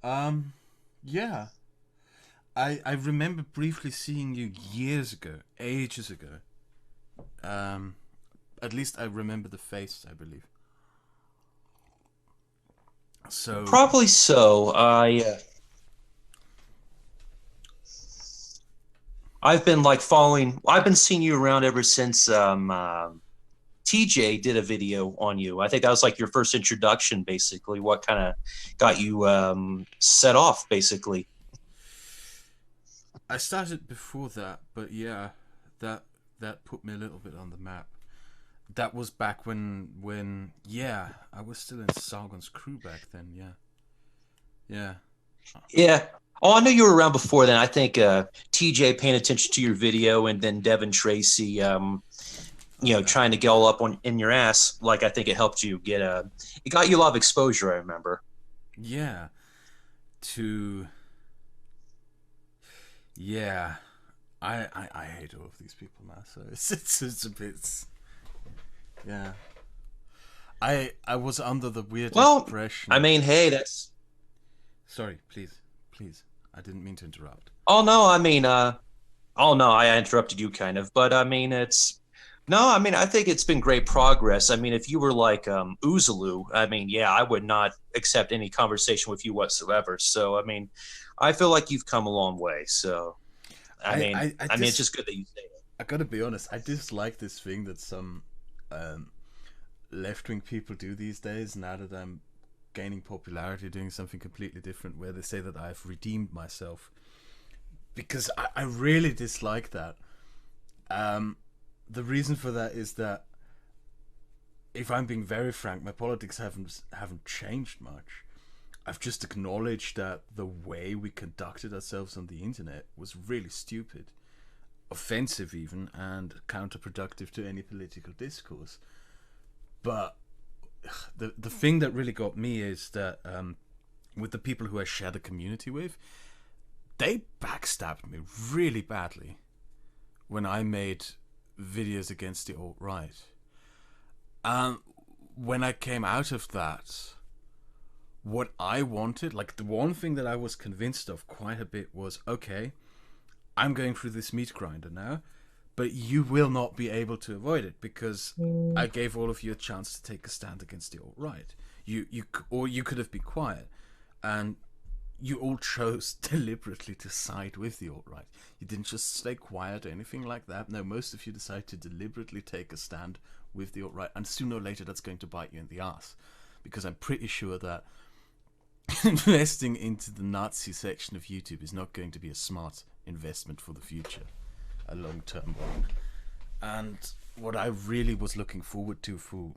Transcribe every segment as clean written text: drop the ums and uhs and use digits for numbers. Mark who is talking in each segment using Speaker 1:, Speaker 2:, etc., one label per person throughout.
Speaker 1: Um, yeah. I remember briefly seeing you years ago, ages ago. Um, at least I remember the face, I believe. So,
Speaker 2: Probably so. I've been like following. I've been seeing you around ever since TJ did a video on you. I think that was like your first introduction, basically. What kind of got you set off, basically?
Speaker 1: I started before that, but yeah, that that put me a little bit on the map. That was back when yeah, I was still in Sargon's crew back then. Yeah, yeah,
Speaker 2: Yeah. Oh, I know you were around before then. I think TJ paying attention to your video, and then Devin Tracy,
Speaker 1: okay,
Speaker 2: trying to get all up on in your ass. Like I think it helped you get it got you a lot of exposure. I remember.
Speaker 1: yeah. To yeah, I hate all of these people now. So it's a bit yeah. I was under the weird
Speaker 2: Well, I
Speaker 1: impression.
Speaker 2: mean, hey, that's.
Speaker 1: Sorry, please, please. I didn't mean to interrupt.
Speaker 2: Oh no, I mean, oh no, I interrupted you kind of, but I mean, it's. No, I mean, I think it's been great progress. I mean, if you were like Uzulu, I mean, yeah, I would not accept any conversation with you whatsoever. So, I mean, I feel like you've come a long way. So, I
Speaker 1: I
Speaker 2: mean,
Speaker 1: I I
Speaker 2: I mean, it's
Speaker 1: just
Speaker 2: just good that you say it.
Speaker 1: I gotta be honest. I dislike this thing that some um, left wing people do these days. Now that I'm gaining popularity, doing something completely different, where they say that I've redeemed myself, because I really dislike that. Um, the reason for that is that if I'm being very frank, my politics haven't changed much. I've just acknowledged that the way we conducted ourselves on the internet was really stupid, offensive even, and counterproductive to any political discourse. But the thing that really got me is that with the people who I share the community with, they backstabbed me really badly when I made videos against the alt right. Um, when I came out of that, what I wanted, like the one thing that I was convinced of quite a bit was okay, I'm going through this meat grinder now, but you will not be able to avoid it because I gave all of you a chance to take a stand against the alt right. Or you could have been quiet, and you all chose deliberately to side with the alt right. You didn't just stay quiet or anything like that. No, most of you decided to deliberately take a stand with the alt right, and sooner or later that's going to bite you in the ass. Because I'm pretty sure that investing into the Nazi section of YouTube is not going to be a smart investment for the future, a long term one. And what I really was looking forward to for,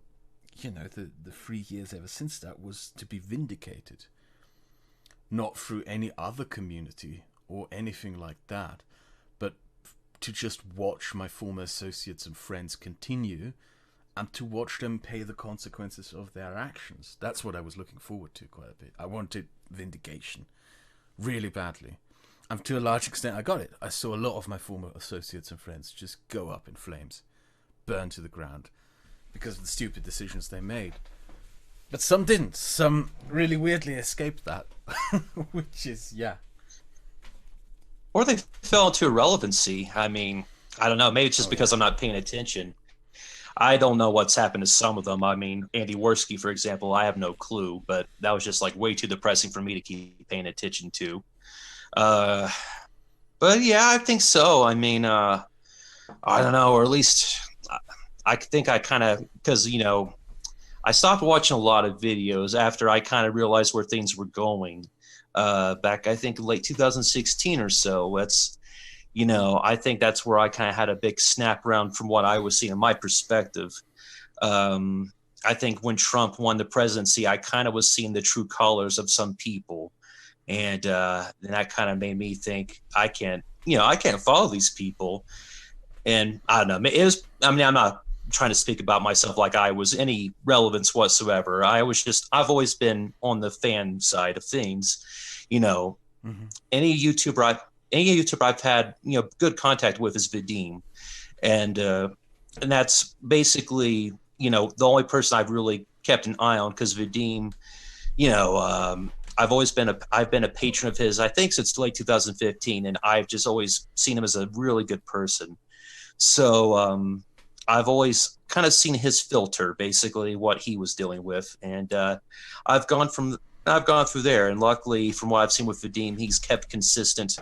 Speaker 1: the 3 years ever since that was to be vindicated. Not through any other community or anything like that, but to just watch my former associates and friends continue and to watch them pay the consequences of their actions. That's what I was looking forward to quite a bit. I wanted vindication really badly. And to a large extent, I got it. I saw a lot of my former associates and friends just go up in flames, burn to the ground, because of the stupid decisions they made. But some didn't. Some really weirdly escaped that, which is, yeah.
Speaker 2: Or they fell into irrelevancy. I mean, I don't know. Maybe it's just
Speaker 1: Oh,
Speaker 2: because
Speaker 1: yeah.
Speaker 2: I'm not paying attention. I don't know what's happened to some of them. I mean, Andy Worski, for example, I have no clue, but that was just like way too depressing for me to keep paying attention to. Uh, but yeah, I think so. I mean, I don't know, or at least I think I kind of, because, I stopped watching a lot of videos after I kind of realized where things were going. Back, I think, late 2016 or so. I think that's where I kind of had a big snap around from what I was seeing in my perspective. I think when Trump won the presidency, I kind of was seeing the true colors of some people, and that kind of made me think I can't follow these people. And I don't know. It was. I mean, I'm not trying to speak about myself like I was any relevance whatsoever. I've always been on the fan side of things. You know,
Speaker 1: Mm-hmm.
Speaker 2: any YouTuber I've any YouTuber I've had good contact with is Vadim, and that's basically the only person I've really kept an eye on because Vadim, I've been a patron of his, I think, since late 2015, and I've just always seen him as a really good person. So I've always kind of seen his filter, basically what he was dealing with, and I've gone from I've gone through there, and luckily, from what I've seen with Vadim, he's kept consistent.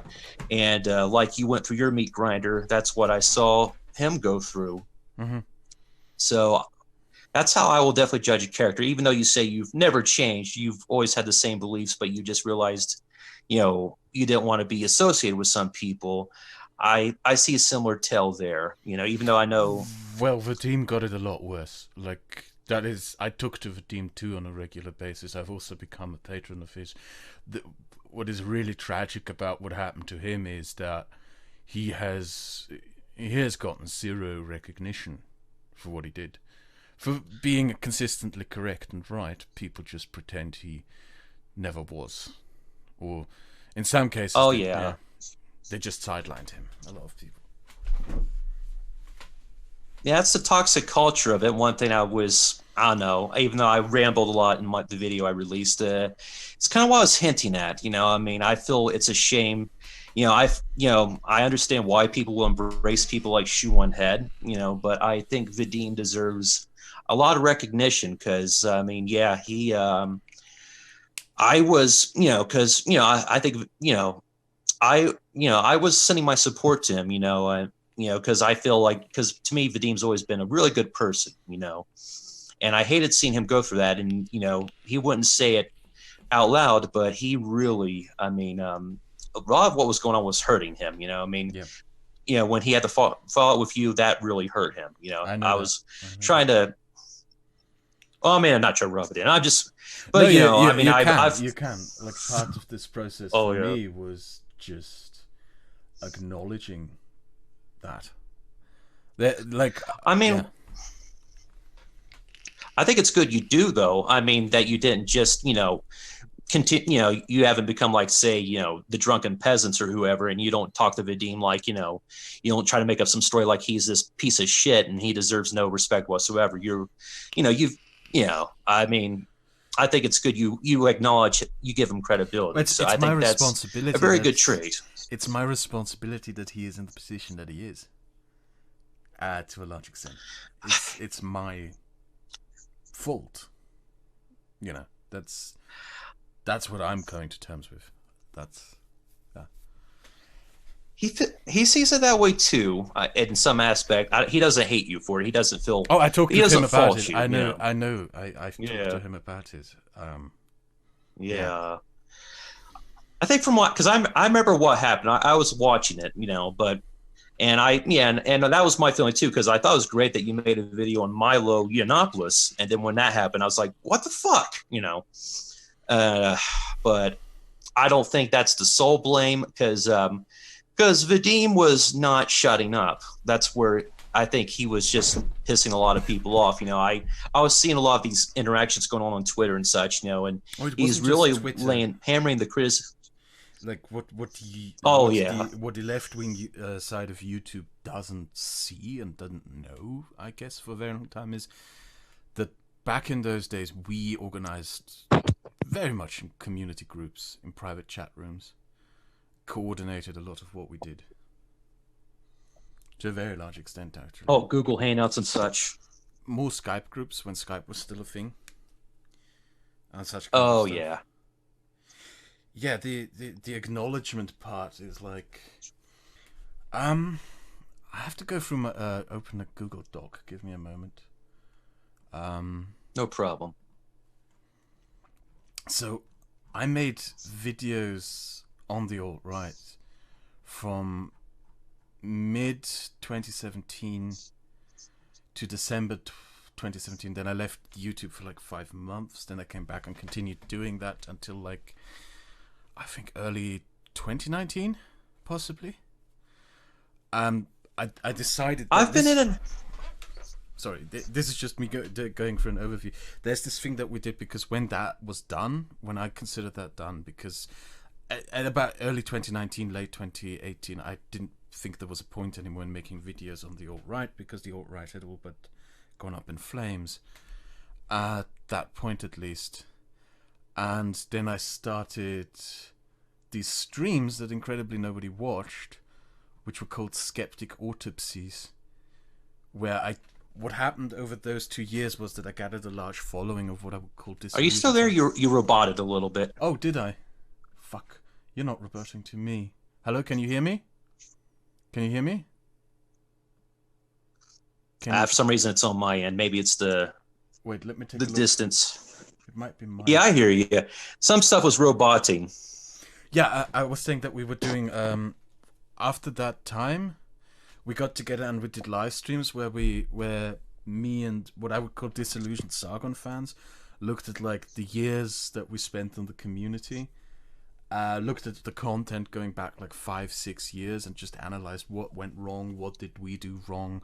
Speaker 2: And like you went through your meat grinder, that's what I saw him go through.
Speaker 1: Mm-hmm.
Speaker 2: So that's how I will definitely judge a character. Even though you say you've never changed, you've always had the same beliefs, but you just realized, you didn't want to be associated with some people. I see a similar tale there. Even though I know.
Speaker 1: Well, Vadim got it a lot worse. Like, that is, I took to Vadim too on a regular basis. I've also become a patron of his. What is really tragic about what happened to him is that he has gotten zero recognition for what he did. For being consistently correct and right, people just pretend he never was. Or, in some cases, they just sidelined him. A lot of people.
Speaker 2: Yeah, that's the toxic culture of it. One thing I don't know, even though I rambled a lot in the video I released, it's kind of what I was hinting at. I feel it's a shame. I understand why people will embrace people like Shoe One Head, but I think Vadim deserves a lot of recognition because, he, I was, because, I think, I was sending my support to him, because I feel like, because to me, Vadim's always been a really good person, and I hated seeing him go through that. And, he wouldn't say it out loud, but he really, a lot of what was going on was hurting him, when he had to fall out with you, that really hurt him. I was trying to, I'm not trying to rub it in. I'm just, but,
Speaker 1: no,
Speaker 2: I've
Speaker 1: you can. Like, part of this process for me was just acknowledging that.
Speaker 2: I think it's good you do, though. That you didn't just, continue, you haven't become like, say, the drunken peasants or whoever, and you don't talk to Vadim like, you don't try to make up some story like he's this piece of shit and he deserves no respect whatsoever. I think it's good you acknowledge, you give him credibility.
Speaker 1: It's
Speaker 2: I
Speaker 1: my
Speaker 2: think that's
Speaker 1: responsibility.
Speaker 2: a very good trait.
Speaker 1: It's my responsibility that he is in the position that he is. To a large extent, it's my fault. That's what I'm coming to terms with. That's.
Speaker 2: He sees it that way too, in some aspect. He doesn't hate you for it. He doesn't feel.
Speaker 1: Oh, I talked to him about it. I know. I've talked to him about it.
Speaker 2: Yeah. I think because I remember what happened. I was watching it, and that was my feeling too, because I thought it was great that you made a video on Milo Yiannopoulos, and then when that happened, I was like, what the fuck, but I don't think that's the sole blame, because Vadim was not shutting up. That's where I think he was just pissing a lot of people off. I was seeing a lot of these interactions going on Twitter and such, and he's really hammering the criticism.
Speaker 1: Like what the left-wing side of YouTube doesn't see and doesn't know, I guess, for a very long time, is that back in those days we organized very much in community groups, in private chat rooms, coordinated a lot of what we did to a very large extent, actually.
Speaker 2: Oh, Google Hangouts and such.
Speaker 1: More Skype groups when Skype was still a thing, and such.
Speaker 2: Oh yeah.
Speaker 1: Yeah, the acknowledgement part is like, I have to go through my open a Google Doc. Give me a moment.
Speaker 2: No problem.
Speaker 1: So, I made videos on the alt-right from mid 2017 to December 2017. Then I left YouTube for like 5 months. Then I came back and continued doing that until like, I think early 2019, possibly. I decided that Sorry, this is just me going for an overview. There's this thing that we did, because when that was done, when I considered that done, because at about early 2019, late 2018, I didn't think there was a point anymore in making videos on the alt-right, because the alt-right had all but gone up in flames. At that point, at least. And then I started these streams that incredibly nobody watched, which were called Skeptic Autopsies, where what happened over those 2 years was that I gathered a large following of what I would call
Speaker 2: Are you still there? You roboted a little bit.
Speaker 1: Oh, did I? Fuck. You're not roboting to me. Hello, can you hear me? Can you hear me?
Speaker 2: For some reason, it's on my end. Maybe it's the...
Speaker 1: Wait, let me take
Speaker 2: the distance.
Speaker 1: It might be mine.
Speaker 2: Yeah, I hear you. Some stuff was roboting.
Speaker 1: Yeah, I was saying that we were doing... after that time, we got together and we did live streams where me and what I would call disillusioned Sargon fans looked at like the years that we spent on the community, looked at the content going back like 5-6 years and just analyzed what went wrong, what did we do wrong,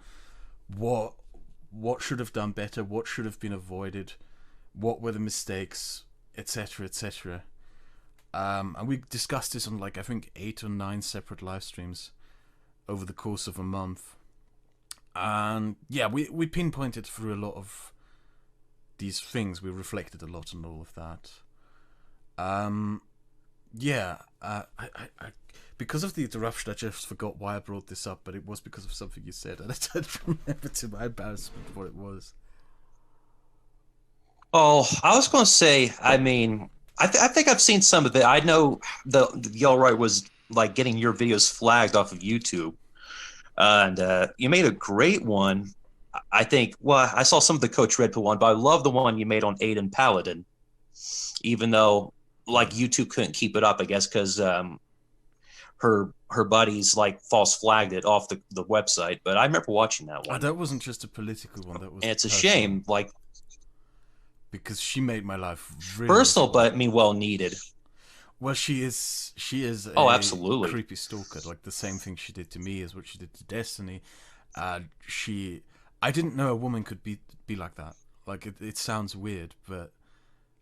Speaker 1: what should have done better, what should have been avoided, what were the mistakes, etc., etc. And we discussed this on like I think 8 or 9 separate live streams over the course of a month. And yeah, we pinpointed through a lot of these things. We reflected a lot on all of that. I because of the interruption, I just forgot why I brought this up, but it was because of something you said, and I don't remember, to my embarrassment, what it was.
Speaker 2: Oh, I was going to say, I mean, I think I've seen some of it. I know the Alt-Right was like getting your videos flagged off of YouTube, and you made a great one. I think. Well, I saw some of the Coach Red Pill one, but I love the one you made on Aiden Paladin. Even though, like, YouTube couldn't keep it up, I guess, because her buddies like false flagged it off the website. But I remember watching that one.
Speaker 1: That wasn't just a political one. That was.
Speaker 2: And it's a shame, like,
Speaker 1: because she made my life really
Speaker 2: personal, but I mean, well needed.
Speaker 1: Well, she is
Speaker 2: oh,
Speaker 1: a
Speaker 2: absolutely
Speaker 1: creepy stalker. Like the same thing she did to me is what she did to Destiny. I didn't know a woman could be like that. Like it sounds weird, but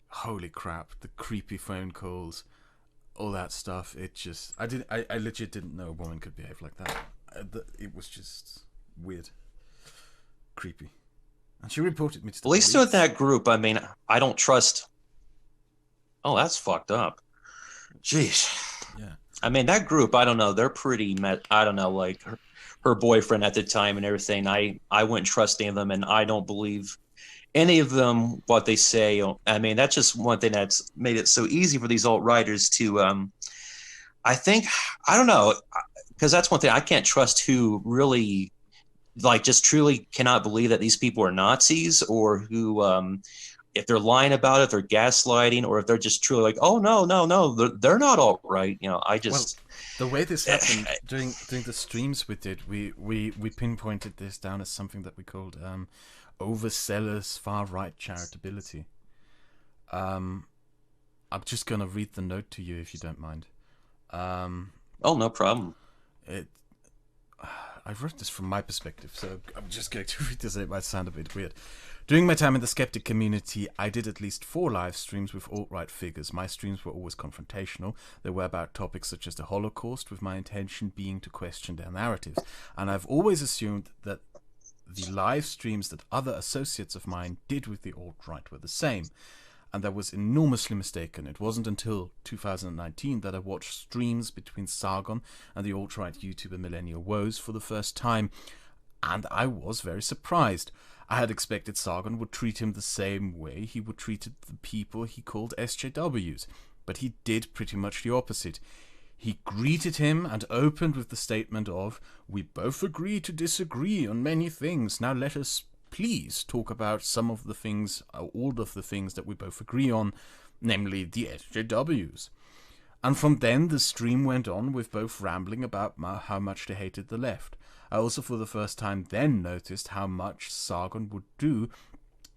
Speaker 1: holy crap, the creepy phone calls, all that stuff. It just I legit didn't know a woman could behave like that. It was just weird, creepy. And she reported me to the
Speaker 2: police. At least with that group, I mean, I don't trust. Oh, that's fucked up. Jeez.
Speaker 1: Yeah.
Speaker 2: I mean, that group, I don't know. They're pretty I don't know, like her boyfriend at the time and everything. I wouldn't trust any of them, and I don't believe any of them what they say. I mean, that's just one thing that's made it so easy for these alt-righters to I think, I don't know, because that's one thing I can't trust, who really like just truly cannot believe that these people are Nazis, or who if they're lying about it, they're gaslighting, or if they're just truly like, oh no, they're not all right. You know, I just
Speaker 1: the way this happened during the streams we did, we pinpointed this down as something that we called overzealous far right charitability. I'm just gonna read the note to you if you don't mind.
Speaker 2: Oh, no problem.
Speaker 1: I wrote this from my perspective, so I'm just going to read this. It might sound a bit weird. During my time in the skeptic community, I did at least 4 live streams with alt-right figures. My streams were always confrontational. They were about topics such as the Holocaust, with my intention being to question their narratives. And I've always assumed that the live streams that other associates of mine did with the alt-right were the same. And I was enormously mistaken. It wasn't until 2019 that I watched streams between Sargon and the alt-right YouTuber Millennial Woes for the first time, and I was very surprised. I had expected Sargon would treat him the same way he would treat the people he called SJWs, but he did pretty much the opposite. He greeted him and opened with the statement of, "We both agree to disagree on many things. Now let us please talk about some of the things, all of the things that we both agree on, namely the SJWs." And from then the stream went on with both rambling about how much they hated the left. I also for the first time then noticed how much Sargon would do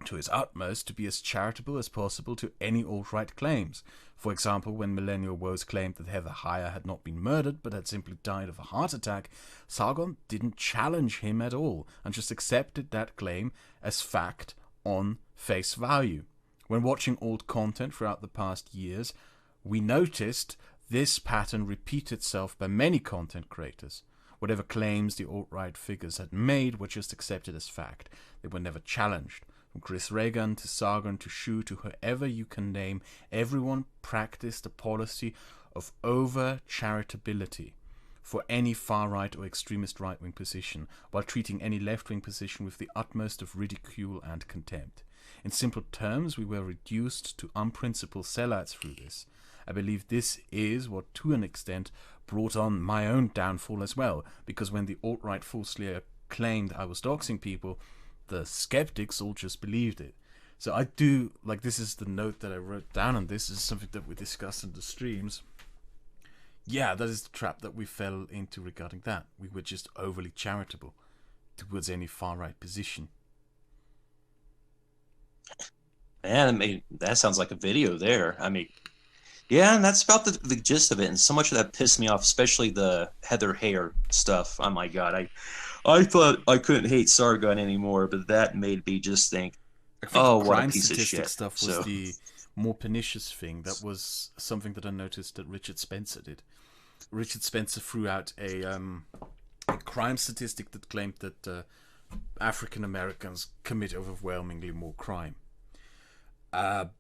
Speaker 1: to his utmost to be as charitable as possible to any alt-right claims. For example, when Millennial Woes claimed that Heather Heyer had not been murdered but had simply died of a heart attack, Sargon didn't challenge him at all and just accepted that claim as fact on face value. When watching alt content throughout the past years, we noticed this pattern repeat itself by many content creators. Whatever claims the alt-right figures had made were just accepted as fact. They were never challenged. From Chris Reagan to Sargon to Shu to whoever you can name, everyone practiced a policy of over-charitability for any far-right or extremist right-wing position, while treating any left-wing position with the utmost of ridicule and contempt. In simple terms, we were reduced to unprincipled sellouts through this. I believe this is what, to an extent, brought on my own downfall as well, because when the alt-right falsely claimed I was doxing people, the skeptics all just believed it. So I do, like, this is the note that I wrote down, and this is something that we discussed in the streams. Yeah, that is the trap that we fell into regarding that. We were just overly charitable towards any far-right position.
Speaker 2: Man, I mean, that sounds like a video there. I mean, yeah, and that's about the gist of it. And so much of that pissed me off, especially the Heather Heyer stuff. Oh my god, I thought I couldn't hate Sargon anymore, but that made me just think, oh, what a piece of shit.
Speaker 1: Stuff was the more pernicious thing. That was something that I noticed that Richard Spencer did. Richard Spencer threw out a crime statistic that claimed that African Americans commit overwhelmingly more crime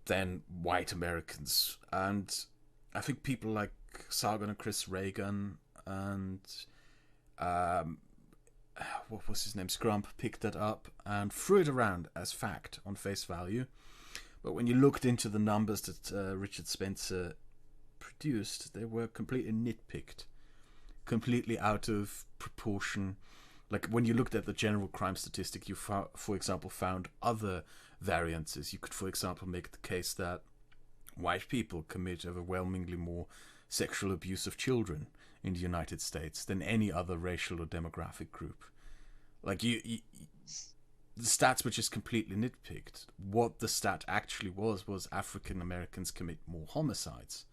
Speaker 1: than white Americans, and I think people like Sargon and Chris Reagan and what was his name, Scrump, picked that up and threw it around as fact on face value. But when you looked into the numbers that Richard Spencer produced, they were completely nitpicked, completely out of proportion. Like when you looked at the general crime statistic, you for example found other variances. You could, for example, make the case that white people commit overwhelmingly more sexual abuse of children in the United States than any other racial or demographic group. Like the stats were just completely nitpicked. What the stat actually was African Americans commit more homicides,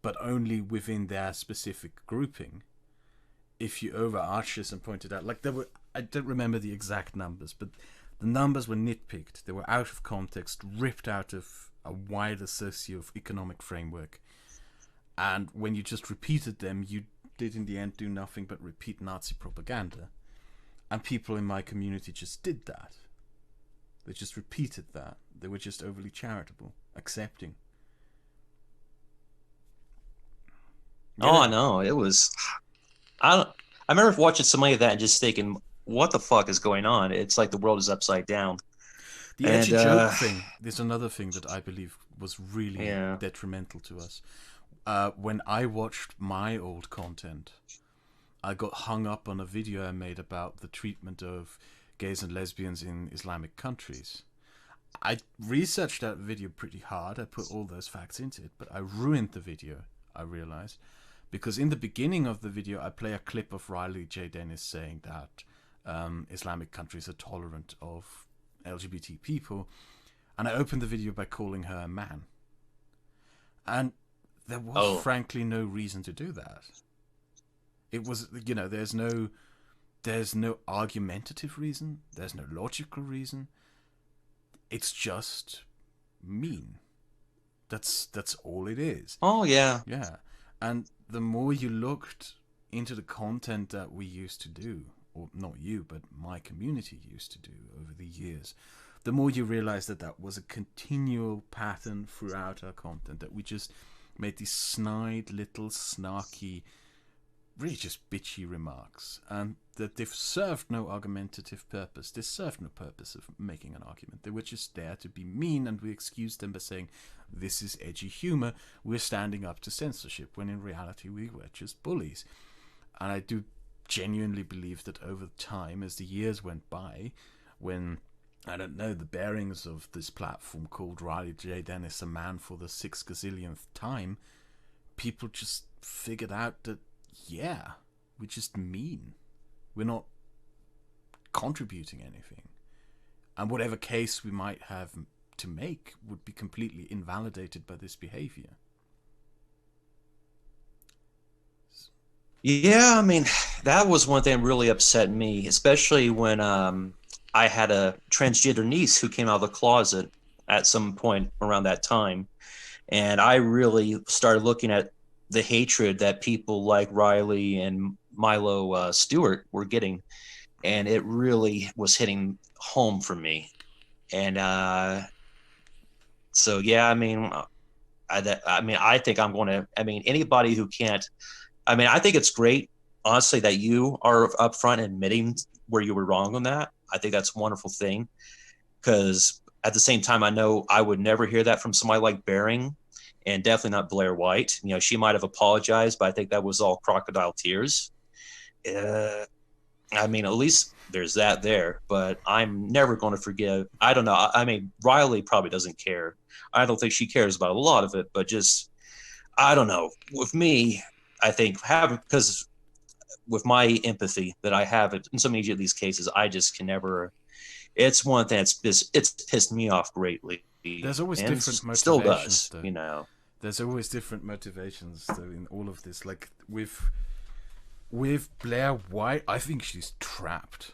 Speaker 1: but only within their specific grouping. If you overarch this and pointed out, like I don't remember the exact numbers, but the numbers were nitpicked. They were out of context, ripped out of a wider socio-economic framework. And when you just repeated them, you did in the end do nothing but repeat Nazi propaganda. And people in my community just did that. They just repeated that. They were just overly charitable, accepting.
Speaker 2: Oh, I know. It was... I remember watching somebody of that and just thinking, what the fuck is going on? It's like the world is upside down.
Speaker 1: The edgy joke thing, there's another thing that I believe was really detrimental to us. When I watched my old content, I got hung up on a video I made about the treatment of gays and lesbians in Islamic countries. I researched that video pretty hard. I put all those facts into it, but I ruined the video, I realized. Because in the beginning of the video, I play a clip of Riley J. Dennis saying that Islamic countries are tolerant of LGBT people, and I opened the video by calling her a man. And there was frankly no reason to do that. It was, there's no argumentative reason, there's no logical reason. It's just mean. That's all it is.
Speaker 2: Oh yeah.
Speaker 1: Yeah. And the more you looked into the content that we used to do, or not you, but my community used to do over the years, the more you realized that that was a continual pattern throughout our content, that we just made these snide little snarky, really just bitchy remarks, and that they've served no argumentative purpose. They served no purpose of making an argument. They were just there to be mean, and we excused them by saying, this is edgy humor, we're standing up to censorship, when in reality we were just bullies. And I do genuinely believe that over time, as the years went by, when, I don't know, the bearings of this platform called Riley J. Dennis a man for the 6 gazillionth time, people just figured out that, yeah, we're just mean. We're not contributing anything. And whatever case we might have to make would be completely invalidated by this behavior.
Speaker 2: Yeah, I mean, that was one thing that really upset me, especially when I had a transgender niece who came out of the closet at some point around that time. And I really started looking at the hatred that people like Riley and Milo Stewart were getting. And it really was hitting home for me. And so yeah, I mean, I think I'm going to. I mean, anybody who can't. I mean, I think it's great, honestly, that you are upfront admitting where you were wrong on that. I think that's a wonderful thing because at the same time, I know I would never hear that from somebody like Bering, and definitely not Blair White. You know, she might have apologized, but I think that was all crocodile tears. Uh, I mean, at least there's that there, but I'm never going to forgive. I don't know. I mean, Riley probably doesn't care. I don't think she cares about a lot of it, but just, I don't know. With me, I think having, because with my empathy that I have in so many of these cases, I just can never, it's one thing that's just, it's pissed me off greatly
Speaker 1: There's always
Speaker 2: and
Speaker 1: different
Speaker 2: still
Speaker 1: motivations,
Speaker 2: does,
Speaker 1: though.
Speaker 2: you know.
Speaker 1: There's always different motivations, though, in all of this. Like with Blair White, I think she's trapped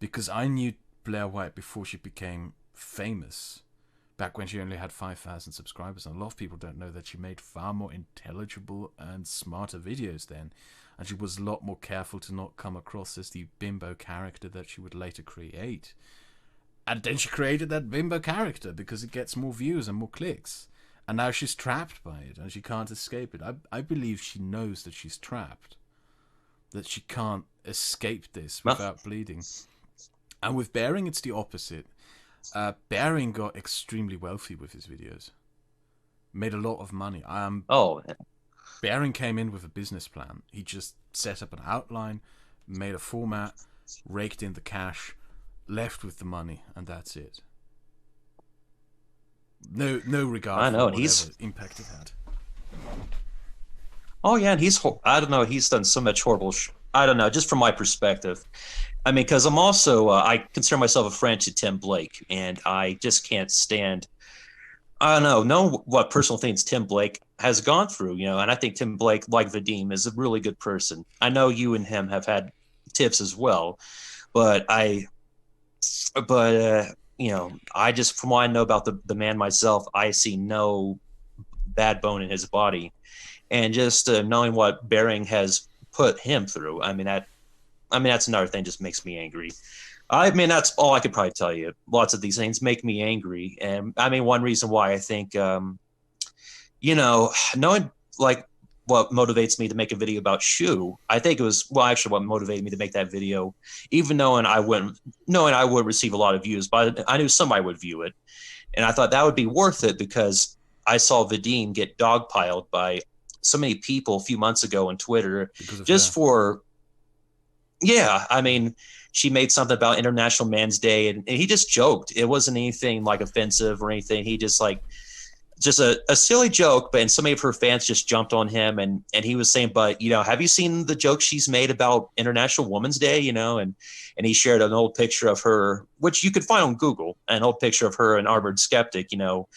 Speaker 1: because I knew Blair White before she became famous. Back when she only had 5,000 subscribers, and a lot of people don't know that she made far more intelligible and smarter videos then, and she was a lot more careful to not come across as the bimbo character that she would later create. And then she created that bimbo character because it gets more views and more clicks. And now she's trapped by it and she can't escape it. I believe she knows that she's trapped, that she can't escape this
Speaker 2: Well,
Speaker 1: without bleeding. And with Bering, it's the opposite. Bering got extremely wealthy with his videos, made a lot of money.
Speaker 2: oh,
Speaker 1: Bering came in with a business plan. He just set up an outline, made a format, raked in the cash, left with the money, and that's it. No regard
Speaker 2: I
Speaker 1: for
Speaker 2: know. And
Speaker 1: whatever impact it had.
Speaker 2: oh yeah, and I don't know, he's done so much horrible, I don't know, just from my perspective. I mean, because I'm also, I consider myself a friend to Tim Blake, and I just can't stand. I don't know what personal things Tim Blake has gone through, you know, and I think Tim Blake, like Vadim, is a really good person. I know you and him have had tips as well, but you know, I just, from what I know about the man myself, I see no bad bone in his body, and just knowing what Bering has put him through, I mean, that's another thing. Just makes me angry. I mean, that's all I could probably tell you. Lots of these things make me angry, and I mean, one reason why I think, you know, knowing like what motivates me to make a video about Shu, I think it was, well, actually, what motivated me to make that video, even knowing I would receive a lot of views, but I knew somebody would view it, and I thought that would be worth it because I saw Vadim get dogpiled by so many people a few months ago on Twitter
Speaker 1: Because of
Speaker 2: just
Speaker 1: her.
Speaker 2: for, yeah, I mean, she made something about International Men's Day, and he just joked. It wasn't anything like offensive or anything. He just like, just a silly joke, but and so many of her fans just jumped on him, and he was saying, but you know, have you seen the joke she's made about International Women's Day? You know, and he shared an old picture of her, which you could find on Google, an old picture of her and Harvard Skeptic, you know,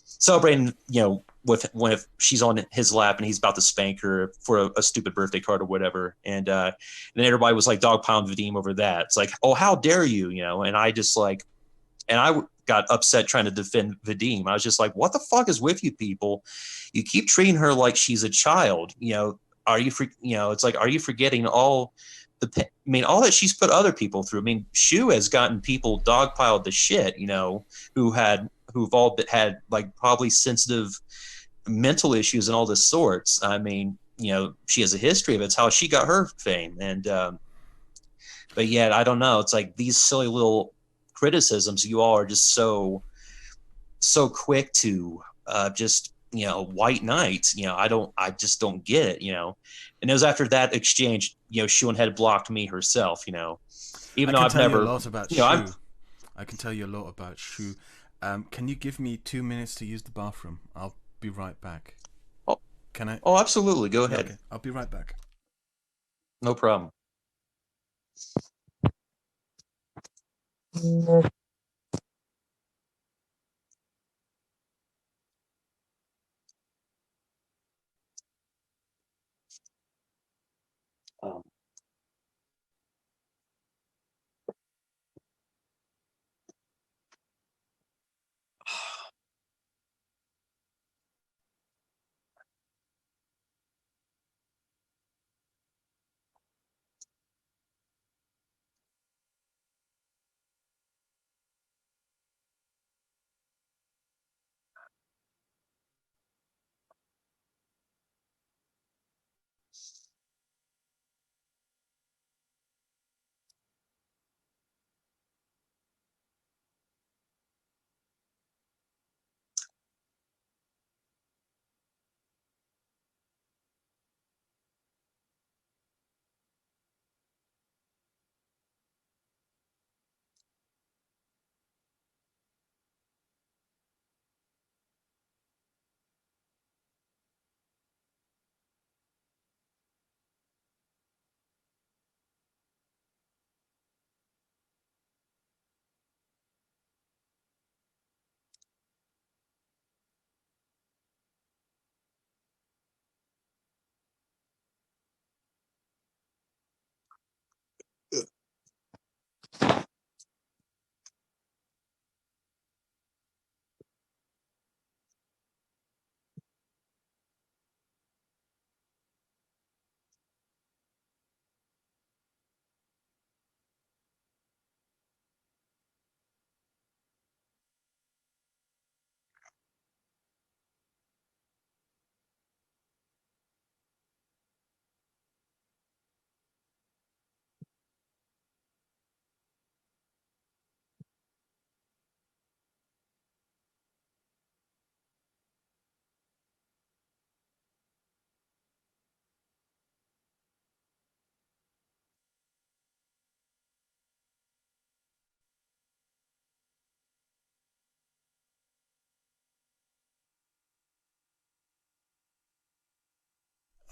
Speaker 2: celebrating, you know, with when if she's on his lap and he's about to spank her for a stupid birthday card or whatever, and then everybody was like dog pound Vadim over that. It's like, oh, how dare you, you know? And I just like, and I got upset trying to defend Vadim. I was just like, what the fuck is with you people? You keep treating her like she's a child. You know, you know, it's like, are you forgetting all I mean, all that she's put other people through? I mean, Shu has gotten people dogpiled to shit, you know, who've all had like probably sensitive mental issues and all this sorts. I mean, you know, she has a history of it. It's how she got her fame. And, but yet, I don't know. It's like these silly little criticisms, you all are just so quick to just, you know, white knight. You know, I just don't get it. You know, and it was after that exchange, you know, Shuan had blocked me herself. You know,
Speaker 1: I
Speaker 2: even though
Speaker 1: can
Speaker 2: I've
Speaker 1: tell you a
Speaker 2: never,
Speaker 1: lot about
Speaker 2: you know, I'm.
Speaker 1: Shu. I can tell you a lot about Shu. Can you give me 2 minutes to use the bathroom? I'll be right back.
Speaker 2: Oh,
Speaker 1: Can I?
Speaker 2: oh, absolutely. Go
Speaker 1: Yeah,
Speaker 2: ahead.
Speaker 1: okay. I'll be right back.
Speaker 2: No problem. Um,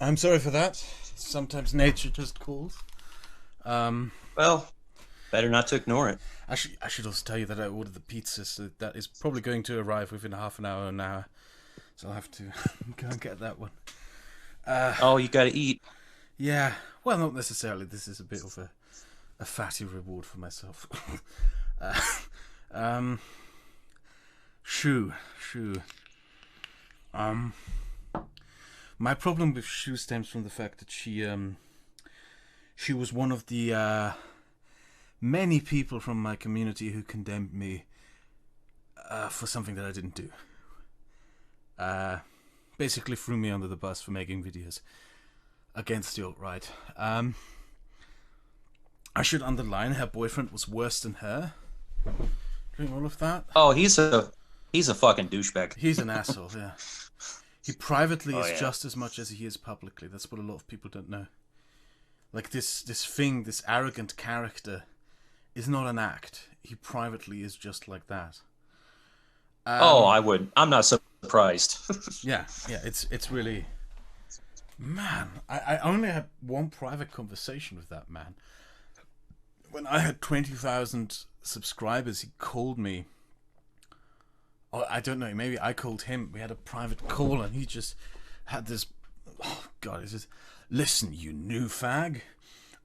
Speaker 1: I'm sorry for that. Sometimes nature just calls.
Speaker 2: Well, better not to ignore it.
Speaker 1: I should also tell you that I ordered the pizza, so that is probably going to arrive within half an hour or an hour. So I'll have to go and get that one.
Speaker 2: Oh, you got to eat.
Speaker 1: Yeah, well, not necessarily. This is a bit of a fatty reward for myself. Shu. My problem with Shu stems from the fact that she was one of the many people from my community who condemned me for something that I didn't do. Basically threw me under the bus for making videos against the alt-right. I should underline her boyfriend was worse than her doing all of that.
Speaker 2: Oh, he's a fucking douchebag.
Speaker 1: He's an asshole, yeah. He privately is just as much as he is publicly. That's what a lot of people don't know. Like this arrogant character is not an act. He privately is just like that.
Speaker 2: I'm not surprised.
Speaker 1: yeah, it's really... Man, I only had one private conversation with that man. When I had 20,000 subscribers, he called me. Oh, I don't know, maybe I called him. We had a private call and he just had this... Oh, God, he says, "Listen, you new fag.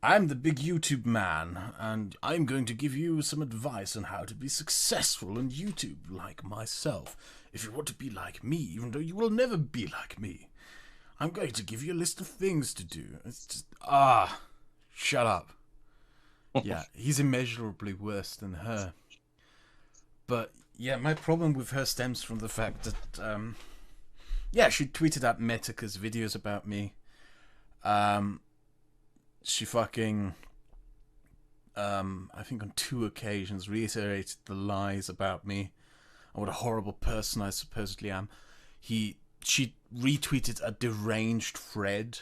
Speaker 1: I'm the big YouTube man, and I'm going to give you some advice on how to be successful on YouTube like myself. If you want to be like me, even though you will never be like me, I'm going to give you a list of things to do." It's just, shut up. Yeah, he's immeasurably worse than her. But, yeah, my problem with her stems from the fact that, she tweeted at Metaca's videos about me. She fucking, I think on 2 occasions, reiterated the lies about me and what a horrible person I supposedly am. She retweeted a deranged thread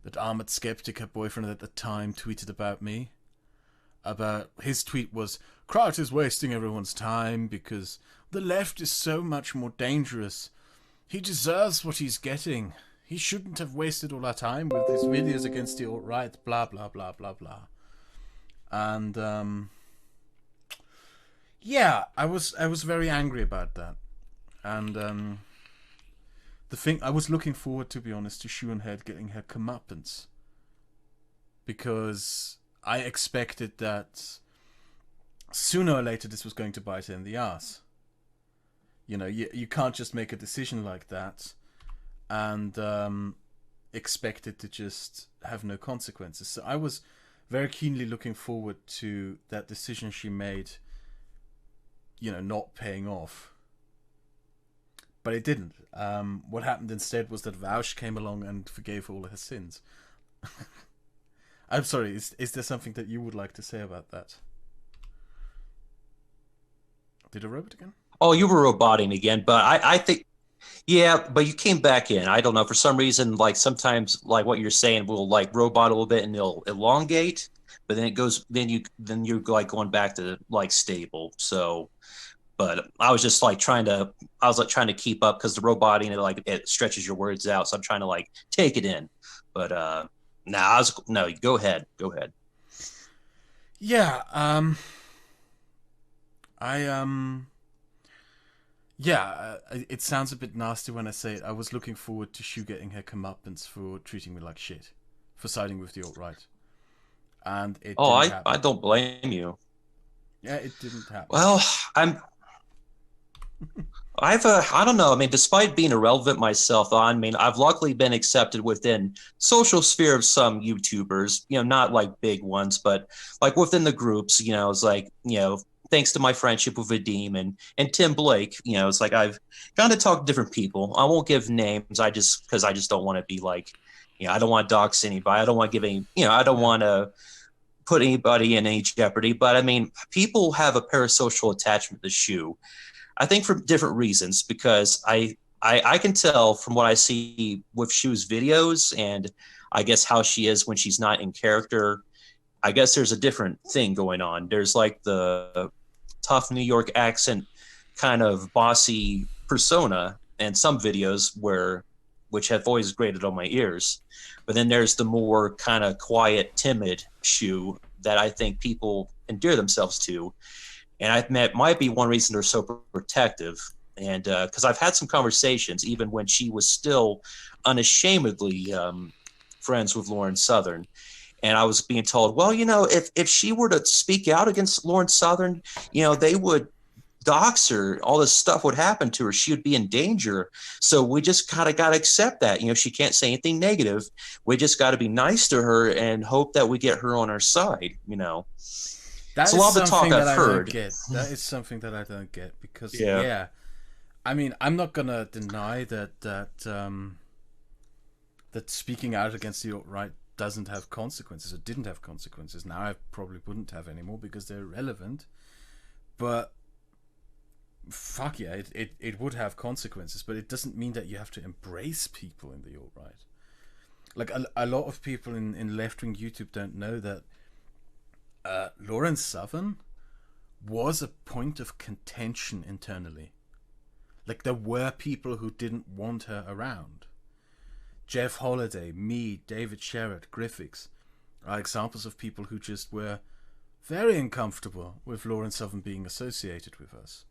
Speaker 1: that Ahmed Skeptic, her boyfriend at the time, tweeted about me. His tweet was, "Kraut is wasting everyone's time because the left is so much more dangerous. He deserves what he's getting. He shouldn't have wasted all our time with his videos against the alt-right, blah, blah, blah, blah, blah." And, I was very angry about that. And, I was looking forward, to be honest, to Shuanhead getting her comeuppance. Because I expected that sooner or later this was going to bite her in the ass. You know, you can't just make a decision like that and expect it to just have no consequences. So I was very keenly looking forward to that decision she made, you know, not paying off. But it didn't. What happened instead was that Vaush came along and forgave all her sins. I'm sorry, is there something that you would like to say about that? Did I robot again?
Speaker 2: Oh, you were roboting again, but I think, yeah, but you came back in. I don't know, for some reason, like sometimes like what you're saying will like robot a little bit and it'll elongate, but then it goes, then you're like going back to like stable. So, but I was just like trying to keep up because the roboting, it stretches your words out. So I'm trying to like take it in, but no, go ahead.
Speaker 1: Yeah, it sounds a bit nasty when I say it. I was looking forward to Shu getting her comeuppance for treating me like shit, for siding with the alt-right. And it didn't happen.
Speaker 2: I don't blame you.
Speaker 1: Yeah, it didn't happen.
Speaker 2: Well, I don't know. I mean, despite being irrelevant myself, I mean, I've luckily been accepted within social sphere of some YouTubers, you know, not like big ones, but like within the groups, you know, it's like, you know, thanks to my friendship with Vadim and Tim Blake, you know, it's like I've gotten to talk to different people. I won't give names. Because I just don't want to be like, you know, I don't want to dox anybody. I don't want to give any, you know, I don't want to put anybody in any jeopardy. But I mean, people have a parasocial attachment to Shu. I think for different reasons, because I can tell from what I see with Shu's videos and I guess how she is when she's not in character. I guess there's a different thing going on. There's like the tough New York accent kind of bossy persona and some videos where which have always grated on my ears. But then there's the more kind of quiet, timid Shu that I think people endear themselves to. And I that might be one reason they're so protective. And because I've had some conversations, even when she was still unashamedly friends with Lauren Southern. And I was being told, well, if she were to speak out against Lauren Southern, they would dox her, all this stuff would happen to her. She would be in danger. So we just kind of got to accept that. She can't say anything negative. We just got to be nice to her and hope that we get her on our side,
Speaker 1: That's
Speaker 2: a lot of the talk I've heard.
Speaker 1: That is something that I don't get because, yeah I mean, I'm not going to deny that speaking out against the alt-right doesn't have consequences. It didn't have consequences. Now I probably wouldn't have anymore because they're irrelevant. But fuck yeah, it would have consequences, but it doesn't mean that you have to embrace people in the alt-right. Like a lot of people in left-wing YouTube don't know that Lauren Southern was a point of contention internally. Like there were people who didn't want her around. Jeff Holiday, me, David Sherratt, Griffiths are examples of people who just were very uncomfortable with Lauren Southern being associated with us.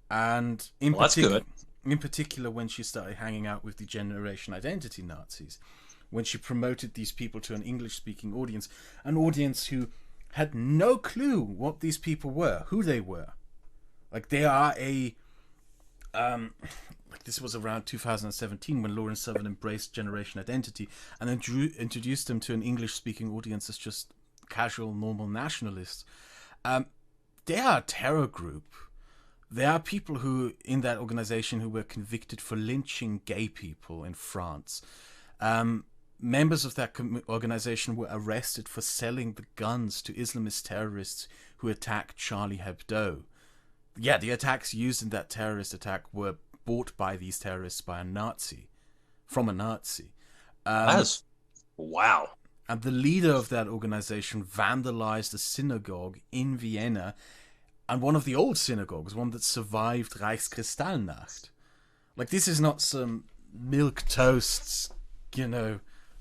Speaker 1: And in particular, when she started hanging out with the Generation Identity Nazis, when she promoted these people to an English-speaking audience, an audience who had no clue what these people were, who they were. Like they are this was around 2017 when Lauren Southern embraced Generation Identity and then introduced them to an English-speaking audience as just casual, normal nationalists. They are a terror group. There are people who, in that organization, who were convicted for lynching gay people in France. Members of that organization were arrested for selling the guns to Islamist terrorists who attacked Charlie Hebdo. Yeah, the attacks used in that terrorist attack were bought by these terrorists by a Nazi, from a Nazi.
Speaker 2: Wow.
Speaker 1: And the leader of that organization vandalized a synagogue in Vienna, and one of the old synagogues, one that survived Reichskristallnacht. Like, this is not some milquetoast,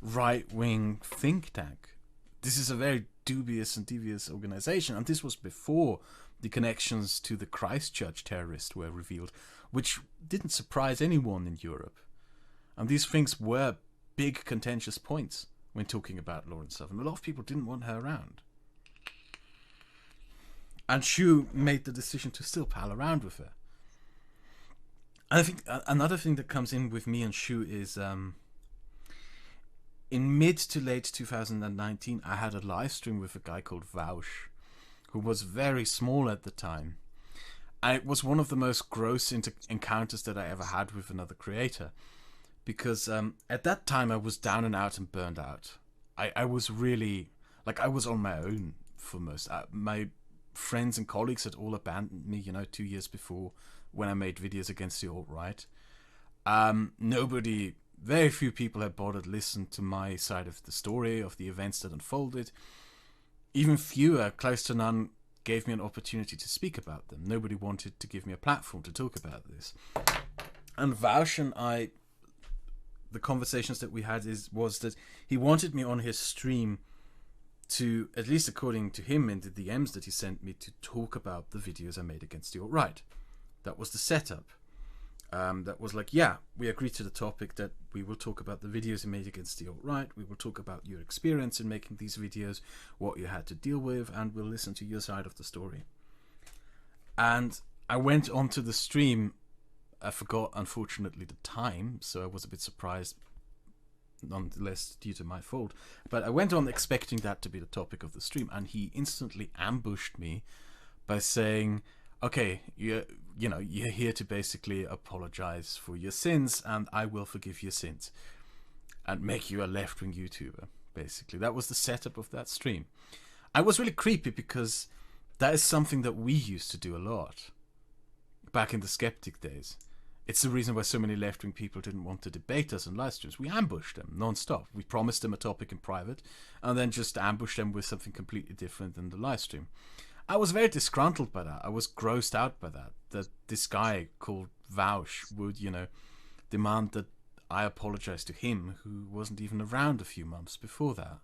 Speaker 1: right-wing think tank. This is a very dubious and devious organization, and this was before the connections to the Christchurch terrorists were revealed, which didn't surprise anyone in Europe. And these things were big contentious points when talking about Lauren Southern. A lot of people didn't want her around. And Shu made the decision to still pal around with her. And I think another thing that comes in with me and Shu is in mid to late 2019, I had a live stream with a guy called Vaush, who was very small at the time. And it was one of the most gross encounters that I ever had with another creator. Because at that time I was down and out and burned out. I was really, I was on my own for most. My friends and colleagues had all abandoned me, 2 years before when I made videos against the alt-right. Very few people had bothered listen to my side of the story, of the events that unfolded. Even fewer, close to none, gave me an opportunity to speak about them. Nobody wanted to give me a platform to talk about this. And Vaush and I, the conversations that we had was that he wanted me on his stream to, at least according to him in the DMs that he sent me, to talk about the videos I made against the alt-right. That was the setup. That was we agreed to the topic that we will talk about the videos you made against the alt-right, we will talk about your experience in making these videos, what you had to deal with, and we'll listen to your side of the story. And I went onto the stream. I forgot, unfortunately, the time, so I was a bit surprised, nonetheless, due to my fault. But I went on expecting that to be the topic of the stream, and he instantly ambushed me by saying, okay, you're here to basically apologize for your sins, and I will forgive your sins. And make you a left-wing YouTuber, basically. That was the setup of that stream. I was really creepy because that is something that we used to do a lot back in the Skeptic days. It's the reason why so many left-wing people didn't want to debate us in live streams. We ambushed them non-stop. We promised them a topic in private and then just ambushed them with something completely different in the live stream. I was very disgruntled by that. I was grossed out by that. That this guy called Vaush would, demand that I apologized to him, who wasn't even around a few months before that.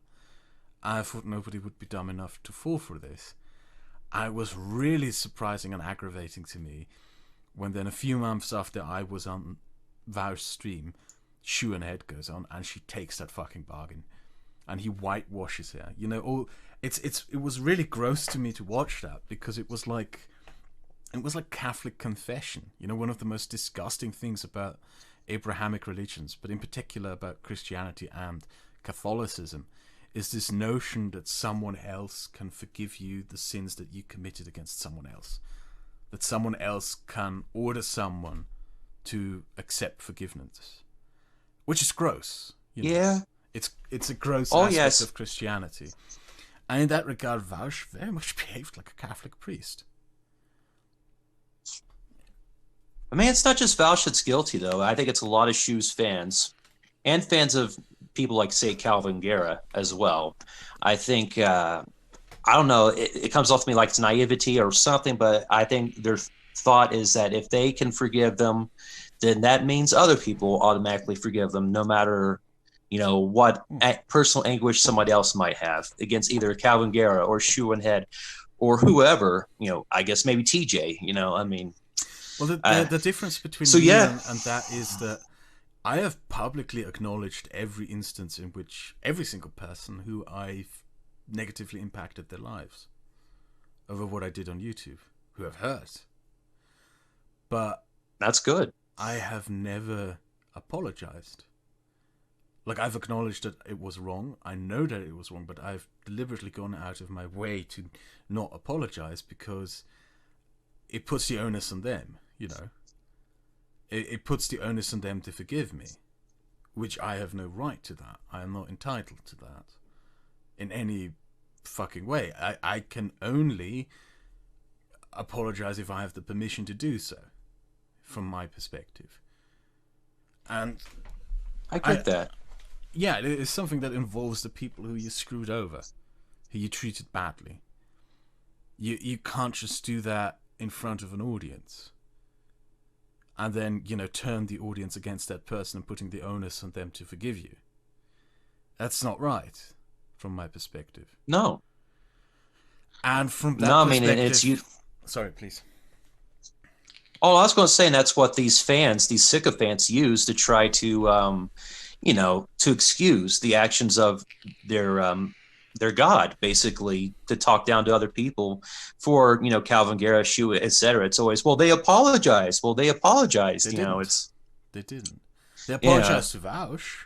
Speaker 1: I thought nobody would be dumb enough to fall for this. It was really surprising and aggravating to me when then a few months after I was on Vow's stream, Shoe and Head goes on and she takes that fucking bargain. And he whitewashes her. You know, it was really gross to me to watch that, because it was like Catholic confession. You know, one of the most disgusting things about Abrahamic religions, but in particular about Christianity and Catholicism, is this notion that someone else can forgive you the sins that you committed against someone else. That someone else can order someone to accept forgiveness. Which is gross. You know?
Speaker 2: Yeah.
Speaker 1: It's a gross aspect of Christianity. And in that regard, Vaush very much behaved like a Catholic priest.
Speaker 2: I mean, it's not just Vaush that's guilty, though. I think it's a lot of Shoes fans and fans of people like, say, Calvin Guerra as well. I think, I don't know, it comes off to me like it's naivety or something, but I think their thought is that if they can forgive them, then that means other people automatically forgive them, no matter, you know, what personal anguish somebody else might have against either Calvin Guerra or Shoe and Head or whoever, you know, I guess maybe TJ, you know, I mean.
Speaker 1: Well, the difference between me and that is that I have publicly acknowledged every instance in which every single person who I've negatively impacted their lives over what I did on YouTube, who have hurt. But
Speaker 2: that's good.
Speaker 1: I have never apologized. Like, I've acknowledged that it was wrong. I know that it was wrong, but I've deliberately gone out of my way to not apologize because it puts the onus on them, you know. It puts the onus on them to forgive me, which I have no right to that. I am not entitled to that in any fucking way. I can only apologize if I have the permission to do so, from my perspective. And
Speaker 2: I get that.
Speaker 1: Yeah, it is something that involves the people who you screwed over, who you treated badly. You can't just do that in front of an audience and then, you know, turn the audience against that person and putting the onus on them to forgive you. That's not right, from my perspective.
Speaker 2: No.
Speaker 1: And from that perspective...
Speaker 2: I mean, it's you...
Speaker 1: Sorry, please.
Speaker 2: Oh, I was going to say, and that's what these fans, these sycophants, use to try to, you know, to excuse the actions of their God, basically, to talk down to other people for, you know, Calvin Guerra, Shoe, etc. It's always, well, they apologized. Well, they apologized. They
Speaker 1: didn't. They apologized to Vaush,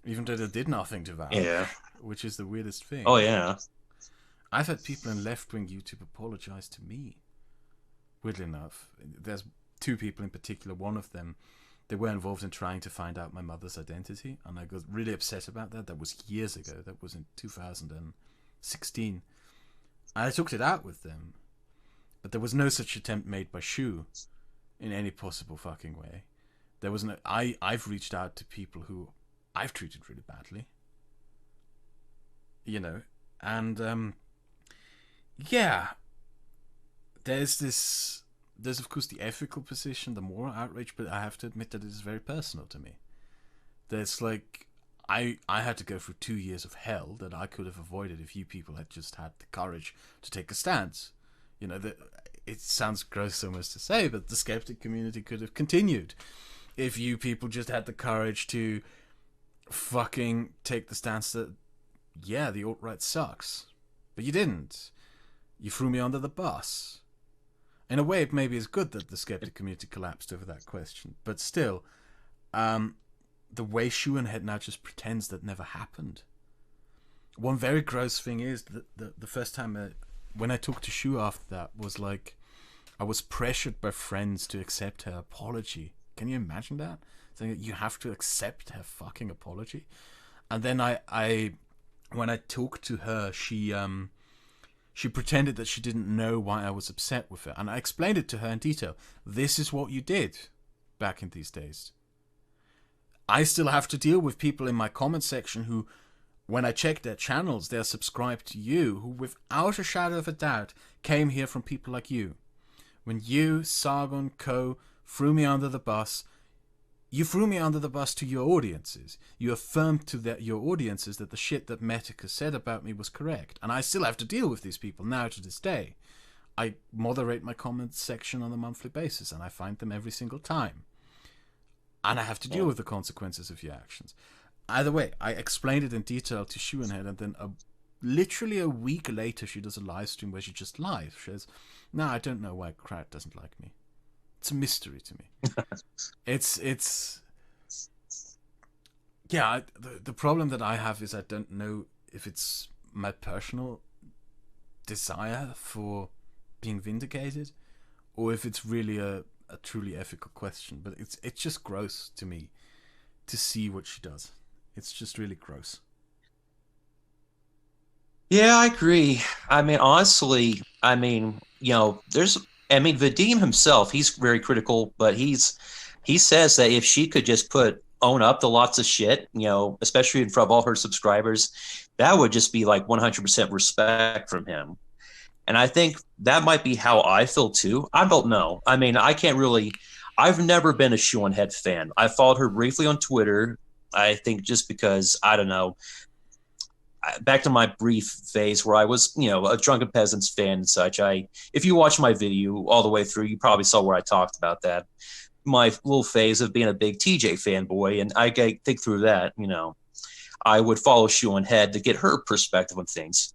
Speaker 1: even though they did nothing to Vaush.
Speaker 2: Yeah.
Speaker 1: Which is the weirdest thing.
Speaker 2: Oh, yeah.
Speaker 1: I've had people in left-wing YouTube apologize to me. Weirdly enough, there's two people in particular. One of them, they were involved in trying to find out my mother's identity, and I got really upset about that. That was years ago. That was in 2016. I took it out with them, but there was no such attempt made by Shoe in any possible fucking way. There was no. I've reached out to people who I've treated really badly, you know, and yeah. There's of course the ethical position, the moral outrage, but I have to admit that it is very personal to me. There's like, I had to go through 2 years of hell that I could have avoided if you people had just had the courage to take a stance. You know, it sounds gross so much to say, but the skeptic community could have continued if you people just had the courage to fucking take the stance that, yeah, the alt-right sucks. But you didn't. You threw me under the bus. In a way, it maybe is good that the skeptic community collapsed over that question. But still, the way Shoe and Head now just pretends that never happened. One very gross thing is that the first time when I talked to Shoe after that was like, I was pressured by friends to accept her apology. Can you imagine that? Saying that you have to accept her fucking apology. And then when I talked to her, she pretended that she didn't know why I was upset with her. And I explained it to her in detail. This is what you did back in these days. I still have to deal with people in my comment section who, when I check their channels, they're subscribed to you, who without a shadow of a doubt came here from people like you. When you, Sargon, Co. threw me under the bus, you threw me under the bus to your audiences. You affirmed to your audiences that the shit that Metica said about me was correct. And I still have to deal with these people now to this day. I moderate my comments section on a monthly basis, and I find them every single time. And I have to deal with the consequences of your actions. Either way, I explained it in detail to Shoehanhead, and then literally a week later, she does a live stream where she just lies. She says, "No, I don't know why Crowd doesn't like me. It's a mystery to me." it's yeah. The problem that I have is I don't know if it's my personal desire for being vindicated, or if it's really a truly ethical question. But it's just gross to me to see what she does. It's just really gross.
Speaker 2: Yeah, I agree. I mean, honestly, I mean, Vadim himself, he's very critical, but he says that if she could just own up to lots of shit, especially in front of all her subscribers, that would just be like 100% respect from him. And I think that might be how I feel too. I don't know. I mean, I've never been a Shoehanhead fan. I followed her briefly on Twitter. I think just because, I don't know, back to my brief phase where I was, a Drunken Peasants fan and such. If you watch my video all the way through, you probably saw where I talked about that. My little phase of being a big TJ fanboy, and I think through that, I would follow Shoehanhead to get her perspective on things.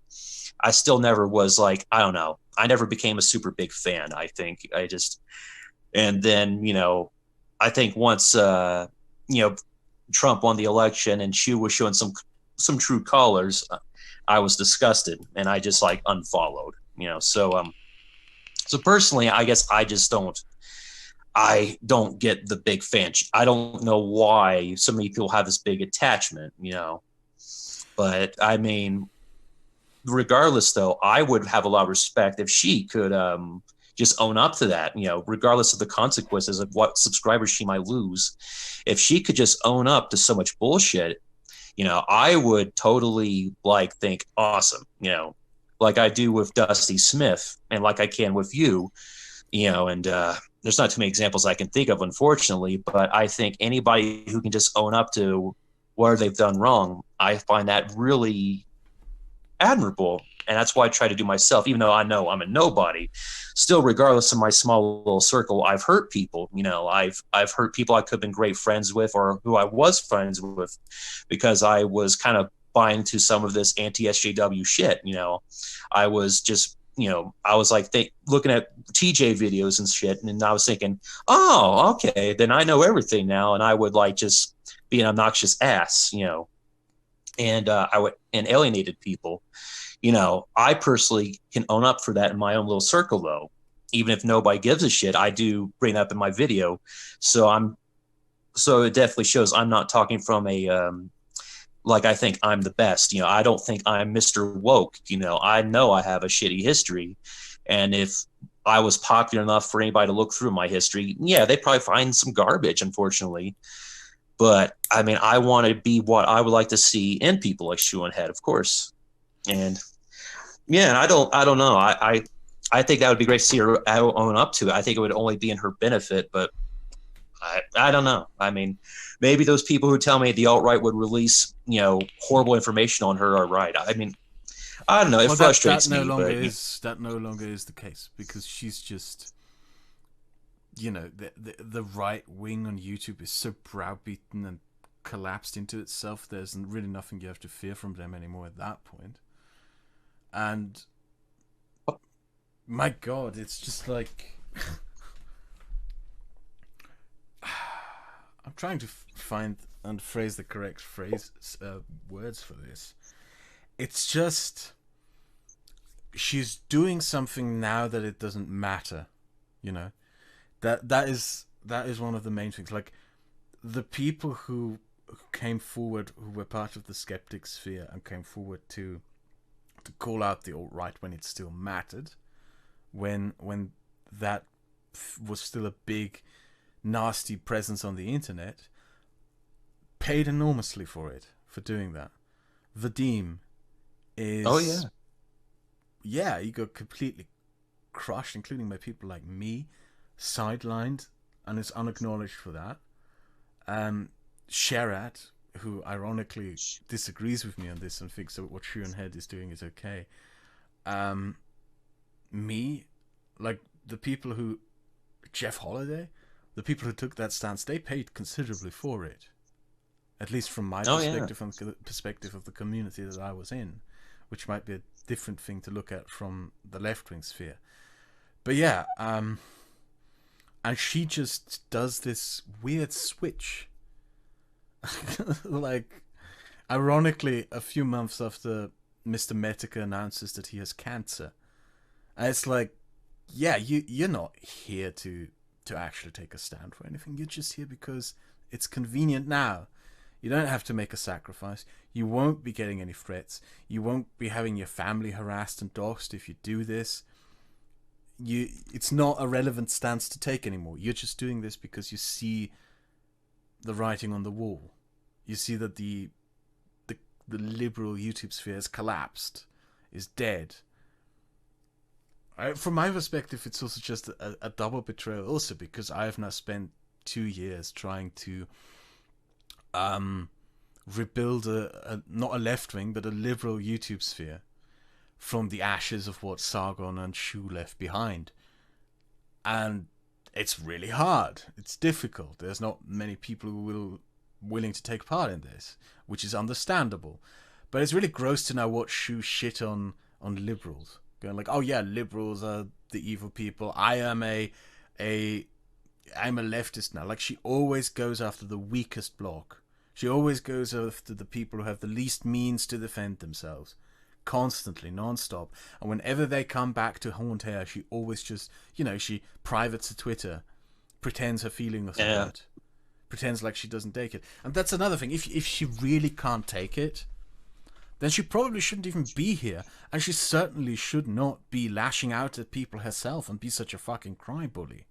Speaker 2: I still never was like, I don't know. I never became a super big fan. I think and then, I think once, Trump won the election and Shu was showing some true colors, I was disgusted and I just like unfollowed, so personally, I guess I don't get the big fan. I don't know why so many people have this big attachment, but I mean, regardless though, I would have a lot of respect if she could just own up to that, regardless of the consequences of what subscribers she might lose. If she could just own up to so much bullshit, I would totally think awesome, like I do with Dusty Smith and like I can with you, and there's not too many examples I can think of, unfortunately, but I think anybody who can just own up to where they've done wrong, I find that really admirable. And that's why I try to do myself, even though I know I'm a nobody. Still, regardless of my small little circle, I've hurt people. I've hurt people I could have been great friends with, or who I was friends with, because I was kind of buying into some of this anti-SJW shit. I was just, I was like looking at TJ videos and shit, and I was thinking, oh, okay, then I know everything now, and I would just be an obnoxious ass, and I would and alienated people. I personally can own up for that in my own little circle, though. Even if nobody gives a shit, I do bring up in my video. So it definitely shows I'm not talking from a, I think I'm the best. I don't think I'm Mr. Woke. I know I have a shitty history. And if I was popular enough for anybody to look through my history, yeah, they probably find some garbage, unfortunately. But I mean, I want to be what I would like to see in people like Shoehanhead, of course. And yeah, and I don't know. I think that would be great to see her own up to it. I think it would only be in her benefit, but I don't know. I mean, maybe those people who tell me the alt-right would release, horrible information on her are right. I mean, I don't know. It frustrates me.
Speaker 1: That no longer is the case, because she's just, the right wing on YouTube is so browbeaten and collapsed into itself. There's really nothing you have to fear from them anymore at that point. And my God, it's just like I'm trying to find and phrase the correct words for this. It's just she's doing something now that it doesn't matter, That is one of the main things. Like, the people who came forward, who were part of the skeptic sphere and came forward to call out the alt-right when it still mattered, when that was still a big, nasty presence on the internet, paid enormously for doing that. Vadim is...
Speaker 2: Oh, yeah.
Speaker 1: Yeah, he got completely crushed, including by people like me, sidelined, and is unacknowledged for that. Sherat, who ironically disagrees with me on this and thinks that what Shuon Head is doing is okay. Me, like the people who, Jeff Holiday, the people who took that stance, they paid considerably for it. At least from my perspective, from the perspective of the community that I was in, which might be a different thing to look at from the left-wing sphere. But yeah, and she just does this weird switch. Like, ironically, a few months after Mr. Metica announces that he has cancer, and it's like, yeah, you're not here to actually take a stand for anything. You're just here because it's convenient now. You don't have to make a sacrifice. You won't be getting any threats. You won't be having your family harassed and doxxed if you do this. It's not a relevant stance to take anymore. You're just doing this because you see the writing on the wall. You see that the liberal YouTube sphere has collapsed, is dead. From my perspective, it's also just a double betrayal also, because I have now spent 2 years trying to rebuild not a left-wing, but a liberal YouTube sphere from the ashes of what Sargon and Shu left behind. And it's really hard. It's difficult. There's not many people who willing to take part in this, which is understandable. But it's really gross to now watch Shu shit on liberals. Going like, oh yeah, liberals are the evil people. I'm a leftist now. Like, she always goes after the weakest bloc. She always goes after the people who have the least means to defend themselves. Constantly, non-stop. And whenever they come back to haunt her, she always just, she privates to Twitter, pretends her feelings are hurt, pretends like she doesn't take it. And that's another thing. If she really can't take it, then she probably shouldn't even be here. And she certainly should not be lashing out at people herself and be such a fucking cry-bully.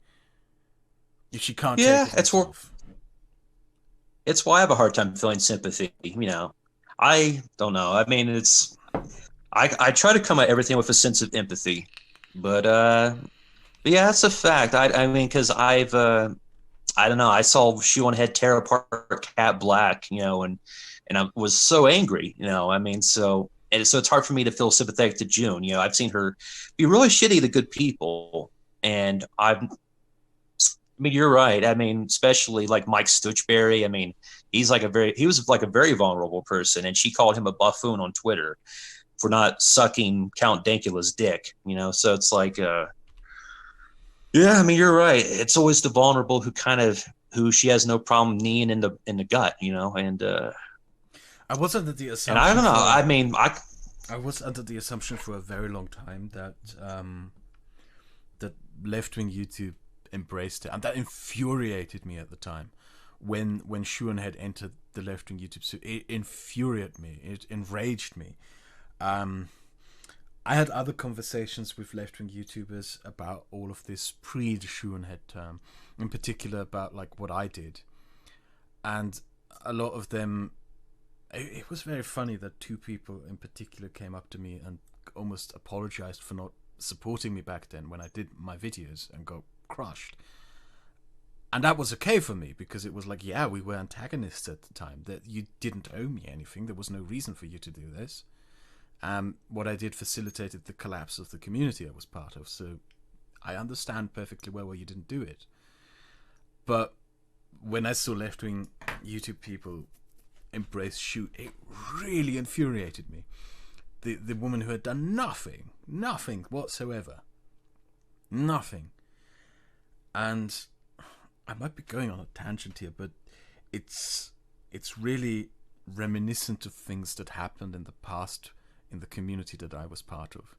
Speaker 1: If she can't take it herself.
Speaker 2: It's why I have a hard time feeling sympathy. I don't know. I mean, I try to come at everything with a sense of empathy, but yeah, that's a fact. I mean, because I don't know. I saw Shuon Head tear apart Cat Black, and I was so angry, I mean, so it's hard for me to feel sympathetic to June. I've seen her be really shitty to good people, and I mean, you're right. I mean, especially like Mike Stutchberry. I mean, he was like a very vulnerable person, and she called him a buffoon on Twitter for not sucking Count Dankula's dick. So it's like, yeah. I mean, you're right. It's always the vulnerable who she has no problem kneeing in the gut. And
Speaker 1: I was under the assumption.
Speaker 2: And I don't know. I mean,
Speaker 1: I was under the assumption for a very long time that that left-wing YouTube embraced it, and that infuriated me at the time when Shuon had entered the left-wing YouTube. So it infuriated me, it enraged me. I had other conversations with left-wing YouTubers about all of this pre the Shuon Head term, in particular about like what I did, and a lot of them, it was very funny that 2 people in particular came up to me and almost apologized for not supporting me back then when I did my videos and got crushed. And that was okay for me, because it was like, yeah, we were antagonists at the time, that you didn't owe me anything, there was no reason for you to do this. What I did facilitated the collapse of the community I was part of, so I understand perfectly well why you didn't do it. But when I saw left-wing YouTube people embrace Shu, it really infuriated me. The woman who had done nothing whatsoever, nothing. And I might be going on a tangent here, but it's really reminiscent of things that happened in the past in the community that I was part of.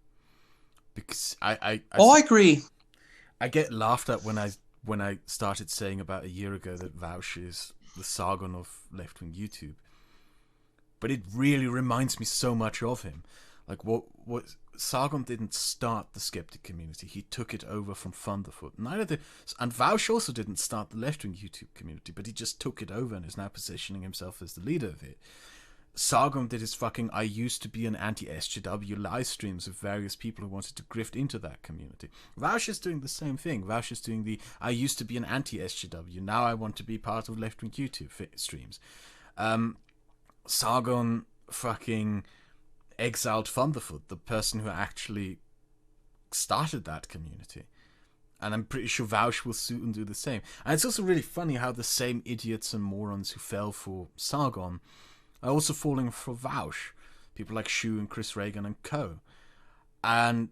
Speaker 1: Because I
Speaker 2: agree.
Speaker 1: I get laughed at when I started saying about a year ago that Vaush is the Sargon of left-wing YouTube. But it really reminds me so much of him. Like, what Sargon didn't start the skeptic community, he took it over from Thunderfoot. And Vaush also didn't start the left-wing YouTube community, but he just took it over and is now positioning himself as the leader of it. Sargon did his fucking I used to be an anti-SJW live streams of various people who wanted to grift into that community. Vaush is doing the same thing. Vaush is doing the I used to be an anti-SJW, now I want to be part of left-wing YouTube streams. Sargon fucking exiled Thunderfoot, the person who actually started that community. And I'm pretty sure Vaush will soon do the same. And it's also really funny how the same idiots and morons who fell for Sargon are also falling for Vaush. People like Shu and Chris Reagan and co. And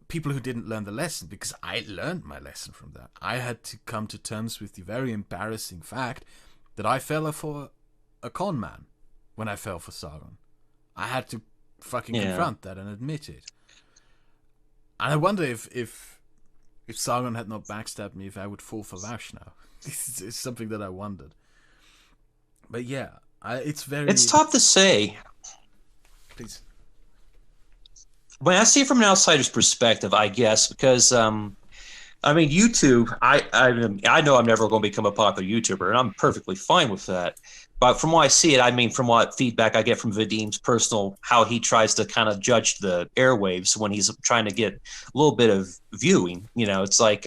Speaker 1: people who didn't learn the lesson, because I learned my lesson from that. I had to come to terms with the very embarrassing fact that I fell for a con man when I fell for Sargon. I had to fucking confront that and admit it. And I wonder if Sargon had not backstabbed me, if I would fall for Vaush now. It's something that I wondered. But yeah, it's
Speaker 2: tough to say.
Speaker 1: Please.
Speaker 2: When I see it from an outsider's perspective, I guess, because I mean, YouTube. I know I'm never going to become a popular YouTuber, and I'm perfectly fine with that. But from what I see it, I mean, from what feedback I get from Vadim's personal, how he tries to kind of judge the airwaves when he's trying to get a little bit of viewing. You know, it's like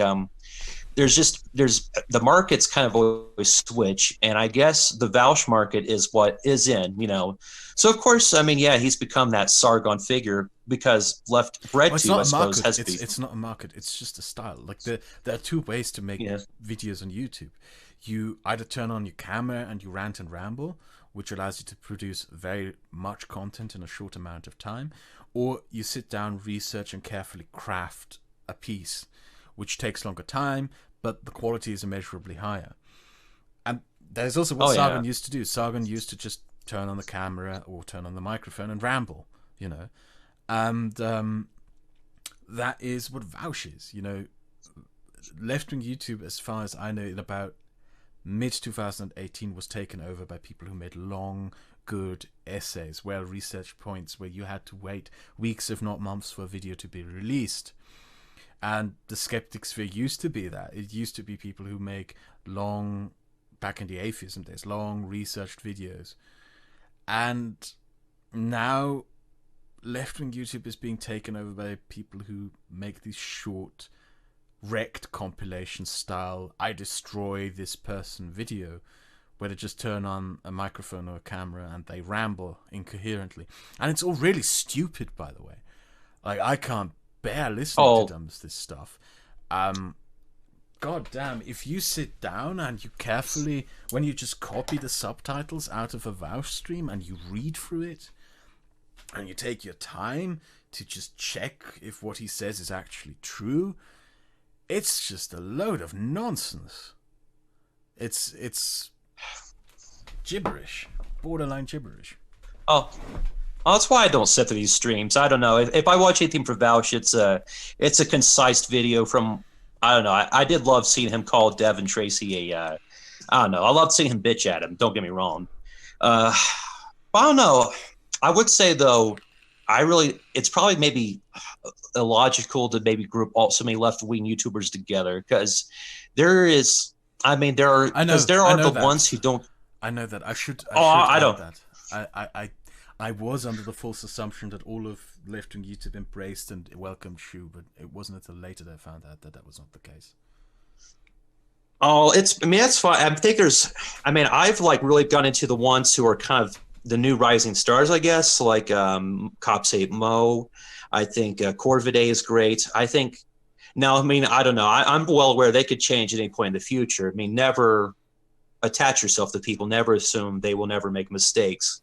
Speaker 2: there's the markets kind of always switch, and I guess the Vaush market is what is in, you know. So of course, I mean, yeah, he's become that Sargon figure because bred to, I suppose, has been.
Speaker 1: It's not a market. It's just a style. Like there are two ways to make videos on YouTube. You either turn on your camera and you rant and ramble, which allows you to produce very much content in a short amount of time, or you sit down, research, and carefully craft a piece, which takes longer time, but the quality is immeasurably higher. And there's also what Sargon used to do. Sargon used to just turn on the camera or turn on the microphone and ramble, you know. And that is what Vaush is, you know. Left-wing YouTube, as far as I know, in about mid-2018 was taken over by people who made long, good essays, well-researched points where you had to wait weeks, if not months, for a video to be released. And the skeptic sphere used to be that. It used to be people who make long, back in the atheism days, long researched videos. And now left-wing YouTube is being taken over by people who make these short, wrecked compilation style, I destroy this person video, where they just turn on a microphone or a camera and they ramble incoherently. And it's all really stupid, by the way. Like, I can't bear listening to this stuff. God damn, if you sit down and you carefully, when you just copy the subtitles out of a Vaush stream and you read through it, and you take your time to just check if what he says is actually true, it's just a load of nonsense. It's gibberish, borderline gibberish.
Speaker 2: Oh, that's why I don't sit through these streams. I don't know. If I watch anything for Vaush, it's a concise video from, I don't know. I did love seeing him call Devin Tracy I don't know. I loved seeing him bitch at him. Don't get me wrong. I don't know. I would say though, it's probably maybe illogical to maybe group all so many left-wing YouTubers together, because there are the ones who don't.
Speaker 1: I know that.
Speaker 2: I don't.
Speaker 1: That. I was under the false assumption that all of left-wing YouTube embraced and welcomed Shu, but it wasn't until later that I found out that was not the case.
Speaker 2: Oh, that's fine. I've like really gone into the ones who are kind of the new rising stars, I guess, like Cops 8 Mo. I think Corvidae is great. I think now, I don't know. I'm well aware they could change at any point in the future. Never attach yourself to people. Never assume they will never make mistakes.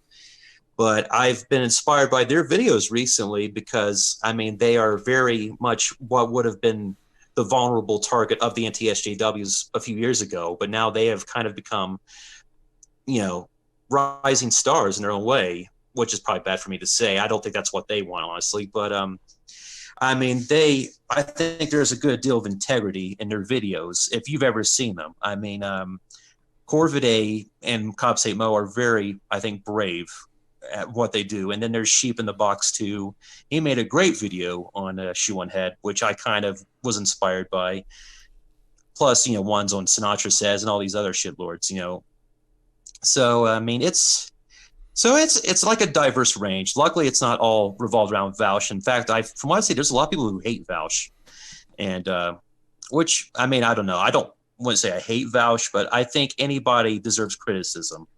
Speaker 2: But I've been inspired by their videos recently because, they are very much what would have been the vulnerable target of the anti-SJWs a few years ago. But now they have kind of become, rising stars in their own way, which is probably bad for me to say. I don't think that's what they want, honestly. But, I think there's a good deal of integrity in their videos, if you've ever seen them. Corvidae and Cops 8 Mo are very, I think, brave at what they do. And then there's Sheep in the Box too. He made a great video on Shoe on Head, which I kind of was inspired by. Plus, ones on Sinatra Says and all these other shitlords, So, So it's like a diverse range. Luckily, it's not all revolved around Vouch. In fact, from what I see, there's a lot of people who hate Vouch, and which I mean, I don't know. I don't want to say I hate Vouch, but I think anybody deserves criticism.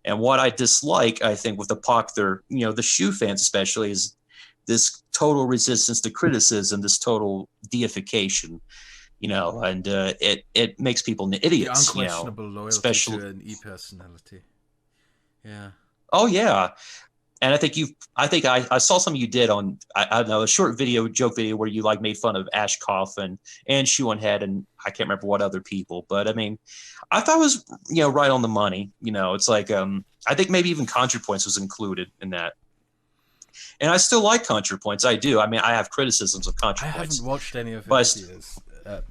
Speaker 2: And what I dislike, I think, with the popular, the shoe fans especially, is this total resistance to criticism, this total deification, and it makes people
Speaker 1: The
Speaker 2: idiots,
Speaker 1: unquestionable loyalty
Speaker 2: especially.
Speaker 1: to an e-personality. Yeah.
Speaker 2: Oh yeah, and I saw something you did on I don't know, a short joke video where you like made fun of Ash Coffin and Shoe on Head and I can't remember what other people, but I mean, I thought it was right on the money. It's like I think maybe even ContraPoints was included in that, and I still like ContraPoints. I do. I mean, I have criticisms of
Speaker 1: I haven't
Speaker 2: ContraPoints,
Speaker 1: watched any of his
Speaker 2: but
Speaker 1: videos.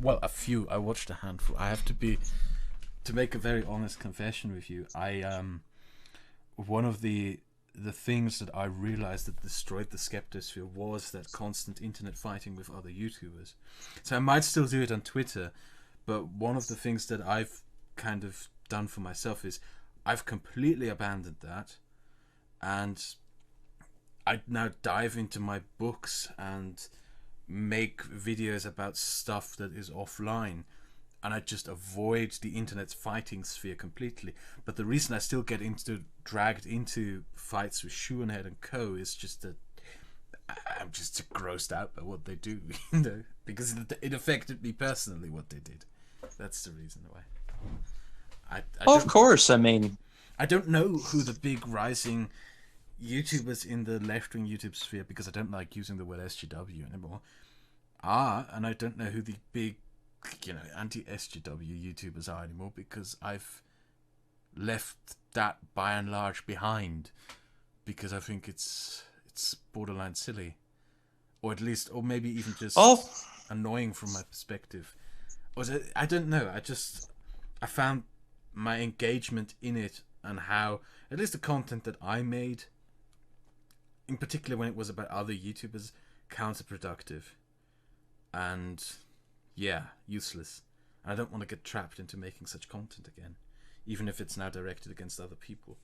Speaker 1: Well, a few. I watched a handful. I have to make a very honest confession with you. One of the things that I realized that destroyed the Skeptosphere was that constant internet fighting with other YouTubers. So I might still do it on Twitter, but one of the things that I've kind of done for myself is I've completely abandoned that, and I now dive into my books and make videos about stuff that is offline, and I just avoid the internet's fighting sphere completely. But the reason I still get dragged into fights with Shoehead and Co is just that I'm just grossed out by what they do, because it affected me personally what they did. That's the reason why.
Speaker 2: Of course, I mean,
Speaker 1: I don't know who the big rising YouTubers in the left-wing YouTube sphere, because I don't like using the word SJW anymore, are, and I don't know who the big anti-SJW YouTubers are anymore, because I've left that by and large behind, because I think it's borderline silly, or maybe even just annoying from my perspective. I don't know. I found my engagement in it and how at least the content that I made, in particular when it was about other YouTubers, counterproductive and useless. I don't want to get trapped into making such content again, even if it's now directed against other people.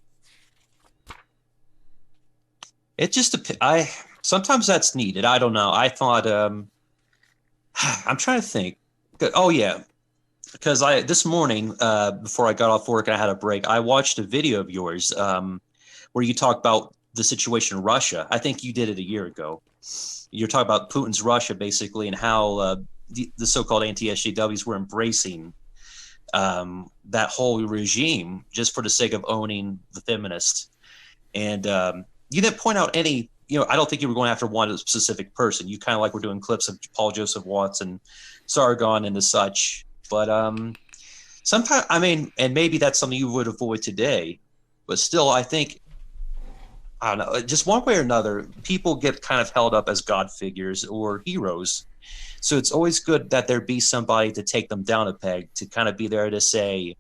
Speaker 2: It just sometimes that's needed. I don't know. I thought I'm trying to think. Oh yeah, because this morning before I got off work and I had a break, I watched a video of yours where you talk about the situation in Russia. I think you did it a year ago. You're talking about Putin's Russia basically, and how the so-called anti-SJWs were embracing that whole regime just for the sake of owning the feminists. And you didn't point out any, I don't think you were going after one specific person. You kind of like were doing clips of Paul Joseph Watts and Sargon and the such. But sometimes, I mean, and maybe that's something you would avoid today, but still, I think, I don't know, just one way or another, people get kind of held up as God figures or heroes. So it's always good that there be somebody to take them down a peg, to kind of be there to say,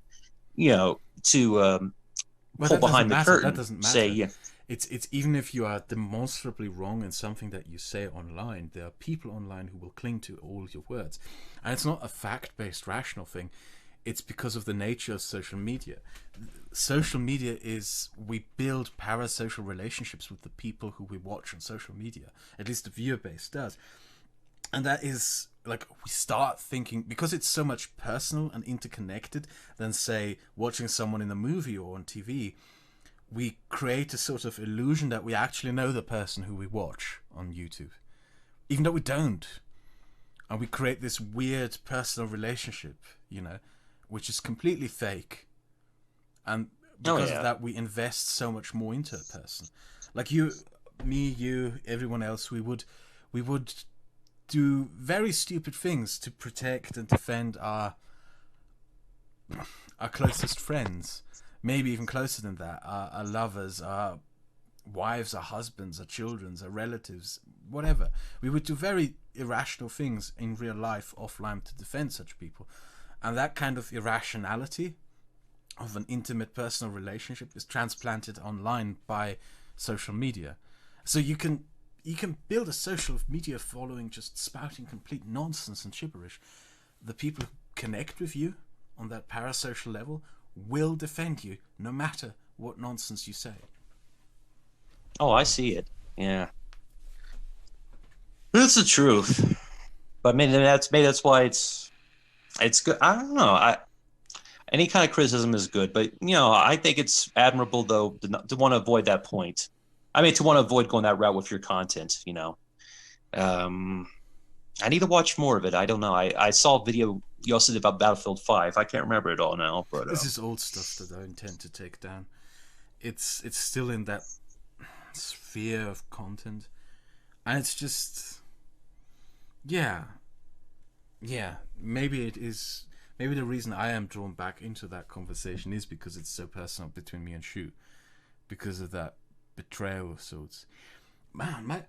Speaker 2: to pull behind the curtain.
Speaker 1: That doesn't matter.
Speaker 2: Say,
Speaker 1: It's even if you are demonstrably wrong in something that you say online, there are people online who will cling to all your words. And it's not a fact-based rational thing. It's because of the nature of social media. Social media is, we build parasocial relationships with the people who we watch on social media. At least the viewer base does. And that is, like, we start thinking, because it's so much personal and interconnected than, say, watching someone in a movie or on TV, we create a sort of illusion that we actually know the person who we watch on YouTube, even though we don't. And we create this weird personal relationship, which is completely fake. And because of that, we invest so much more into a person. Like you, me, you, everyone else, we would do very stupid things to protect and defend our closest friends. Maybe even closer than that, our lovers, our wives, our husbands, our children, our relatives, whatever. We would do very irrational things in real life offline to defend such people. And that kind of irrationality of an intimate personal relationship is transplanted online by social media. So you can build a social media following just spouting complete nonsense and gibberish. The people who connect with you on that parasocial level will defend you no matter what nonsense you say.
Speaker 2: Oh, I see it. Yeah, it's the truth. But maybe that's why it's good. I don't know. Any kind of criticism is good, but I think it's admirable though to want to avoid that point. I mean, to want to avoid going that route with your content. Um, I need to watch more of it. I don't know. I saw a video you also did about Battlefield 5. I can't remember it all now, but
Speaker 1: This is old stuff that I intend to take down. It's still in that sphere of content, and it's just, yeah, yeah. Maybe it is. Maybe the reason I am drawn back into that conversation is because it's so personal between me and Shu, because of that betrayal of sorts. Man,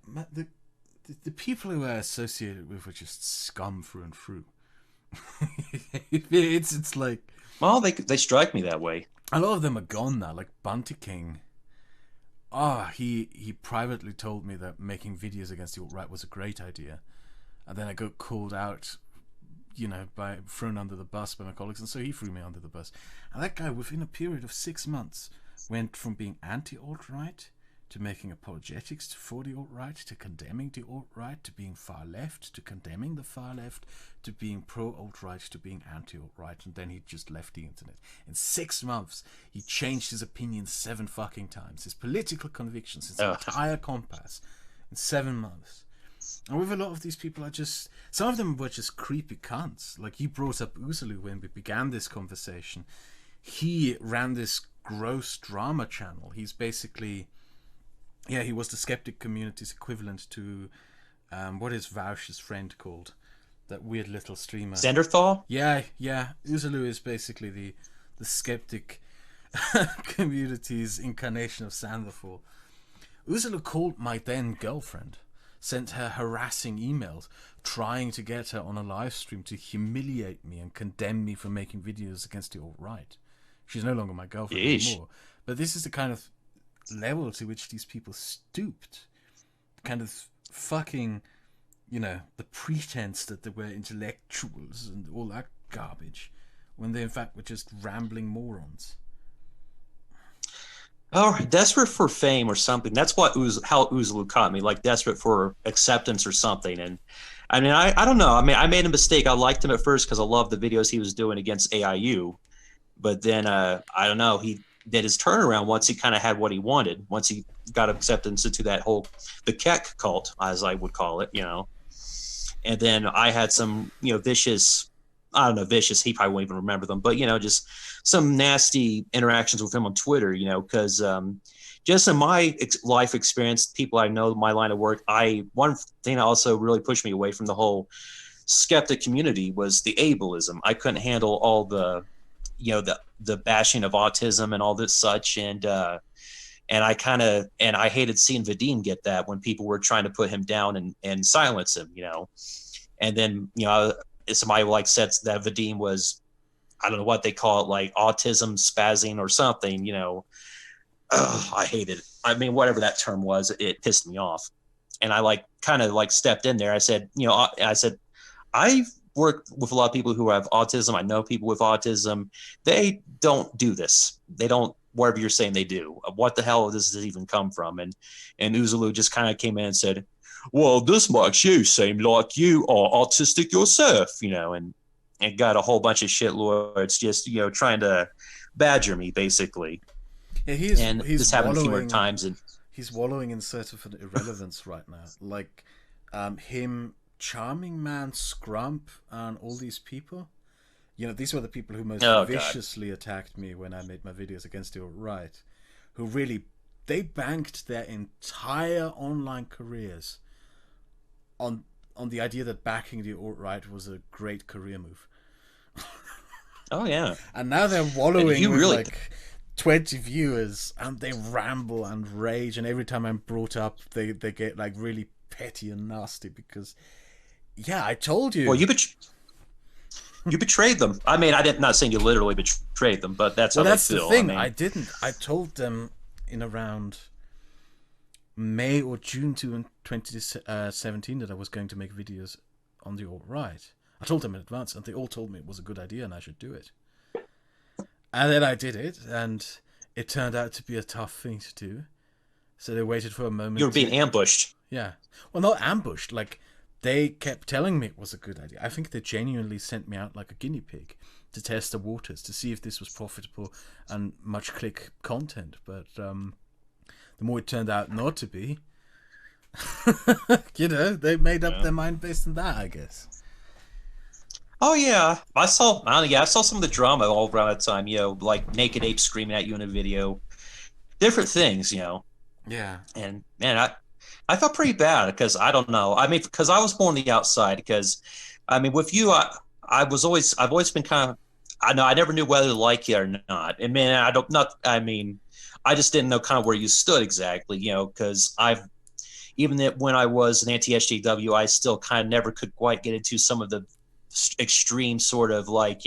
Speaker 1: the people who are associated with are just scum through and through. It's like,
Speaker 2: well, they strike me that way.
Speaker 1: a lot of them are gone now. Like Bunty King. He privately told me that making videos against the alt-right was a great idea, and then I got called out, by thrown under the bus by my colleagues, and so he threw me under the bus. And that guy, within a period of 6 months, went from being anti-alt-right to making apologetics for the alt-right, to condemning the alt-right, to being far left, to condemning the far left, to being pro-alt-right, to being anti-alt-right, and then he just left the internet. In 6 months, he changed his opinions 7 fucking times, his political convictions, his entire compass, in 7 months. And with a lot of these people, some of them were just creepy cunts. Like, you brought up Uzulu when we began this conversation. He ran this gross drama channel. He's basically, he was the skeptic community's equivalent to, what is Vaush's friend called? That weird little streamer.
Speaker 2: Xanderthal?
Speaker 1: Yeah. Uzulu is basically the skeptic community's incarnation of Xanderthal. Uzulu called my then girlfriend, sent her harassing emails, trying to get her on a live stream to humiliate me and condemn me for making videos against the alt-right. She's no longer my girlfriend anymore. But this is the kind of level to which these people stooped. Kind of fucking, the pretense that they were intellectuals and all that garbage, when they in fact were just rambling morons.
Speaker 2: Oh, desperate for fame or something. That's how Uzulu caught me, like desperate for acceptance or something. And I mean, I don't know. I mean, I made a mistake. I liked him at first because I loved the videos he was doing against AIU. But then, I don't know, he did his turnaround once he kind of had what he wanted, once he got acceptance into the Keck cult, as I would call it, And then I had some, vicious, I don't know, vicious, he probably won't even remember them, but, just some nasty interactions with him on Twitter, because just in my life experience, people I know, my line of work, one thing that also really pushed me away from the whole skeptic community was the ableism. I couldn't handle all the bashing of autism and all this such, and I hated seeing Vadim get that when people were trying to put him down and silence him, and then somebody said that Vadim was, I don't know what they call it, like autism spazzing or something, I hated it. I mean, whatever that term was, it pissed me off, and I stepped in there. I said, I've worked with a lot of people who have autism. I know people with autism. They don't do this. They don't, whatever you're saying they do. What the hell does this even come from? And Uzulu just kind of came in and said, well, this makes you seem like you are autistic yourself, and got a whole bunch of shitlords just, trying to badger me, basically.
Speaker 1: Yeah, he's
Speaker 2: this happened a few more times. And
Speaker 1: he's wallowing in sort of an irrelevance right now. Like, him, Charming Man, Scrump, and all these people. These were the people who most viciously attacked me when I made my videos against the alt-right. Who really, they banked their entire online careers on the idea that backing the alt-right was a great career move.
Speaker 2: Oh yeah.
Speaker 1: And now they're wallowing with 20 viewers, and they ramble and rage, and every time I'm brought up, they get really petty and nasty because, I told you.
Speaker 2: Well, you betrayed them. I mean, not saying you literally betrayed them, but that's how they feel.
Speaker 1: The thing. I didn't. I told them in around May or June 2017 that I was going to make videos on the alt-right. I told them in advance, and they all told me it was a good idea and I should do it. And then I did it, and it turned out to be a tough thing to do. So they waited for a moment.
Speaker 2: You were being ambushed.
Speaker 1: Yeah. Well, not ambushed. Like, they kept telling me it was a good idea. I think they genuinely sent me out like a guinea pig to test the waters, to see if this was profitable and much click content. But the more it turned out not to be, they made up their mind based on that, I guess.
Speaker 2: Oh yeah, I saw. I saw some of the drama all around that time. Like Naked Ape screaming at you in a video, different things.
Speaker 1: Yeah.
Speaker 2: And man, I felt pretty bad because I don't know. I mean, because I was born on the outside. Because I mean, with you, I've always been kind of. I know I never knew whether to like you or not. And man, I mean, I just didn't know kind of where you stood exactly. Because even that when I was an anti-SJW, I still kind of never could quite get into some of the extreme sort of like,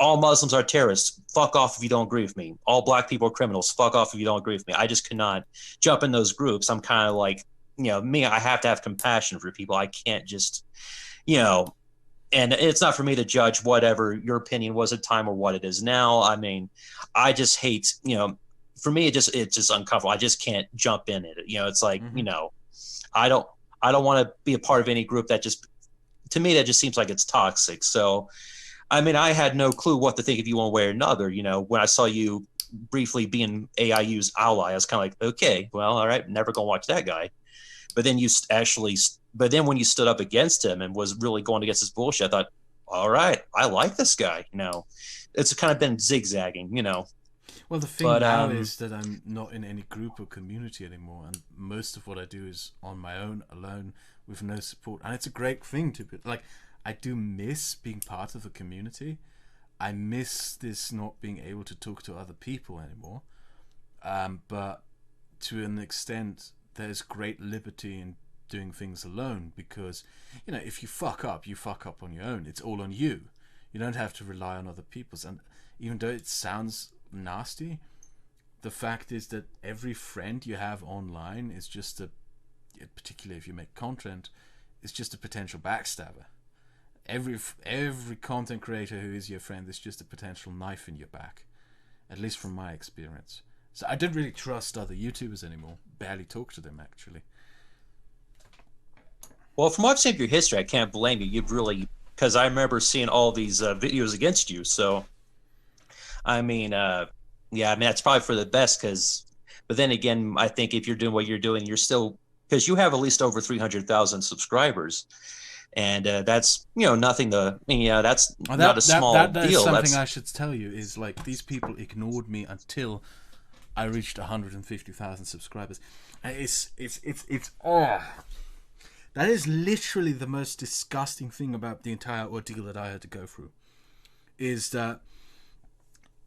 Speaker 2: all Muslims are terrorists. Fuck off if you don't agree with me. All black people are criminals. Fuck off if you don't agree with me. I just cannot jump in those groups. I'm kind of like, me, I have to have compassion for people. I can't just, and it's not for me to judge whatever your opinion was at the time or what it is now. I mean, I just hate, for me, it's just uncomfortable. I just can't jump in it. It's like, I don't want to be a part of any group that just, to me, that just seems like it's toxic. So, I mean, I had no clue what to think of you one way or another. When I saw you briefly being AIU's ally, I was kind of like, okay, well, all right, never gonna watch that guy. But then when you stood up against him and was really going against his bullshit, I thought, all right, I like this guy. It's kind of been zigzagging.
Speaker 1: Well, the thing now is that I'm not in any group or community anymore, and most of what I do is on my own, alone, with no support. And it's a great thing to be like. I do miss being part of a community. I miss this not being able to talk to other people anymore. But to an extent, there's great liberty in doing things alone because, if you fuck up on your own. It's all on you. You don't have to rely on other people's. And even though it sounds nasty, the fact is that every friend you have online is just particularly if you make content, is just a potential backstabber. Every content creator who is your friend is just a potential knife in your back, at least from my experience. So I don't really trust other YouTubers anymore. Barely talk to them, actually.
Speaker 2: Well, from what I've seen of your history, I can't blame you. You've really, because I remember seeing all these videos against you. So, I mean, that's probably for the best. But then again, I think if you're doing what you're doing, you're still, because you have at least over 300,000 subscribers. And that's nothing to. That's not a small deal.
Speaker 1: That's something I should tell you is like these people ignored me until I reached 150,000 subscribers. It's that is literally the most disgusting thing about the entire ordeal that I had to go through. Is that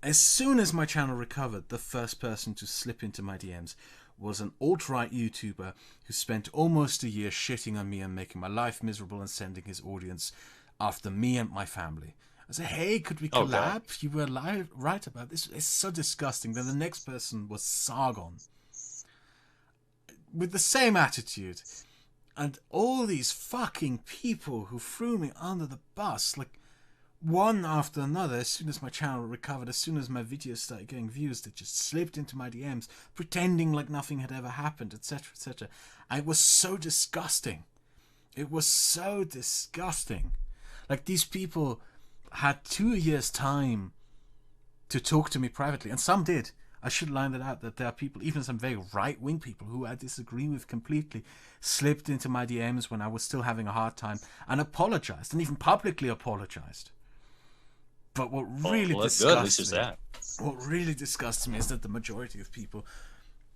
Speaker 1: as soon as my channel recovered, the first person to slip into my DMs was an alt-right YouTuber who spent almost a year shitting on me and making my life miserable and sending his audience after me and my family. I said, hey, could we collab? Okay. You were right about this. It's so disgusting. Then the next person was Sargon. With the same attitude. And all these fucking people who threw me under the bus, like, one after another, as soon as my channel recovered, as soon as my videos started getting views, they just slipped into my DMs, pretending like nothing had ever happened, etc., etc. It was so disgusting. It was so disgusting. Like, these people had 2 years' time to talk to me privately, and some did. I should line that out, that there are people, even some very right-wing people who I disagree with completely, slipped into my DMs when I was still having a hard time and apologized, and even publicly apologized. But what really disgusts me is that the majority of people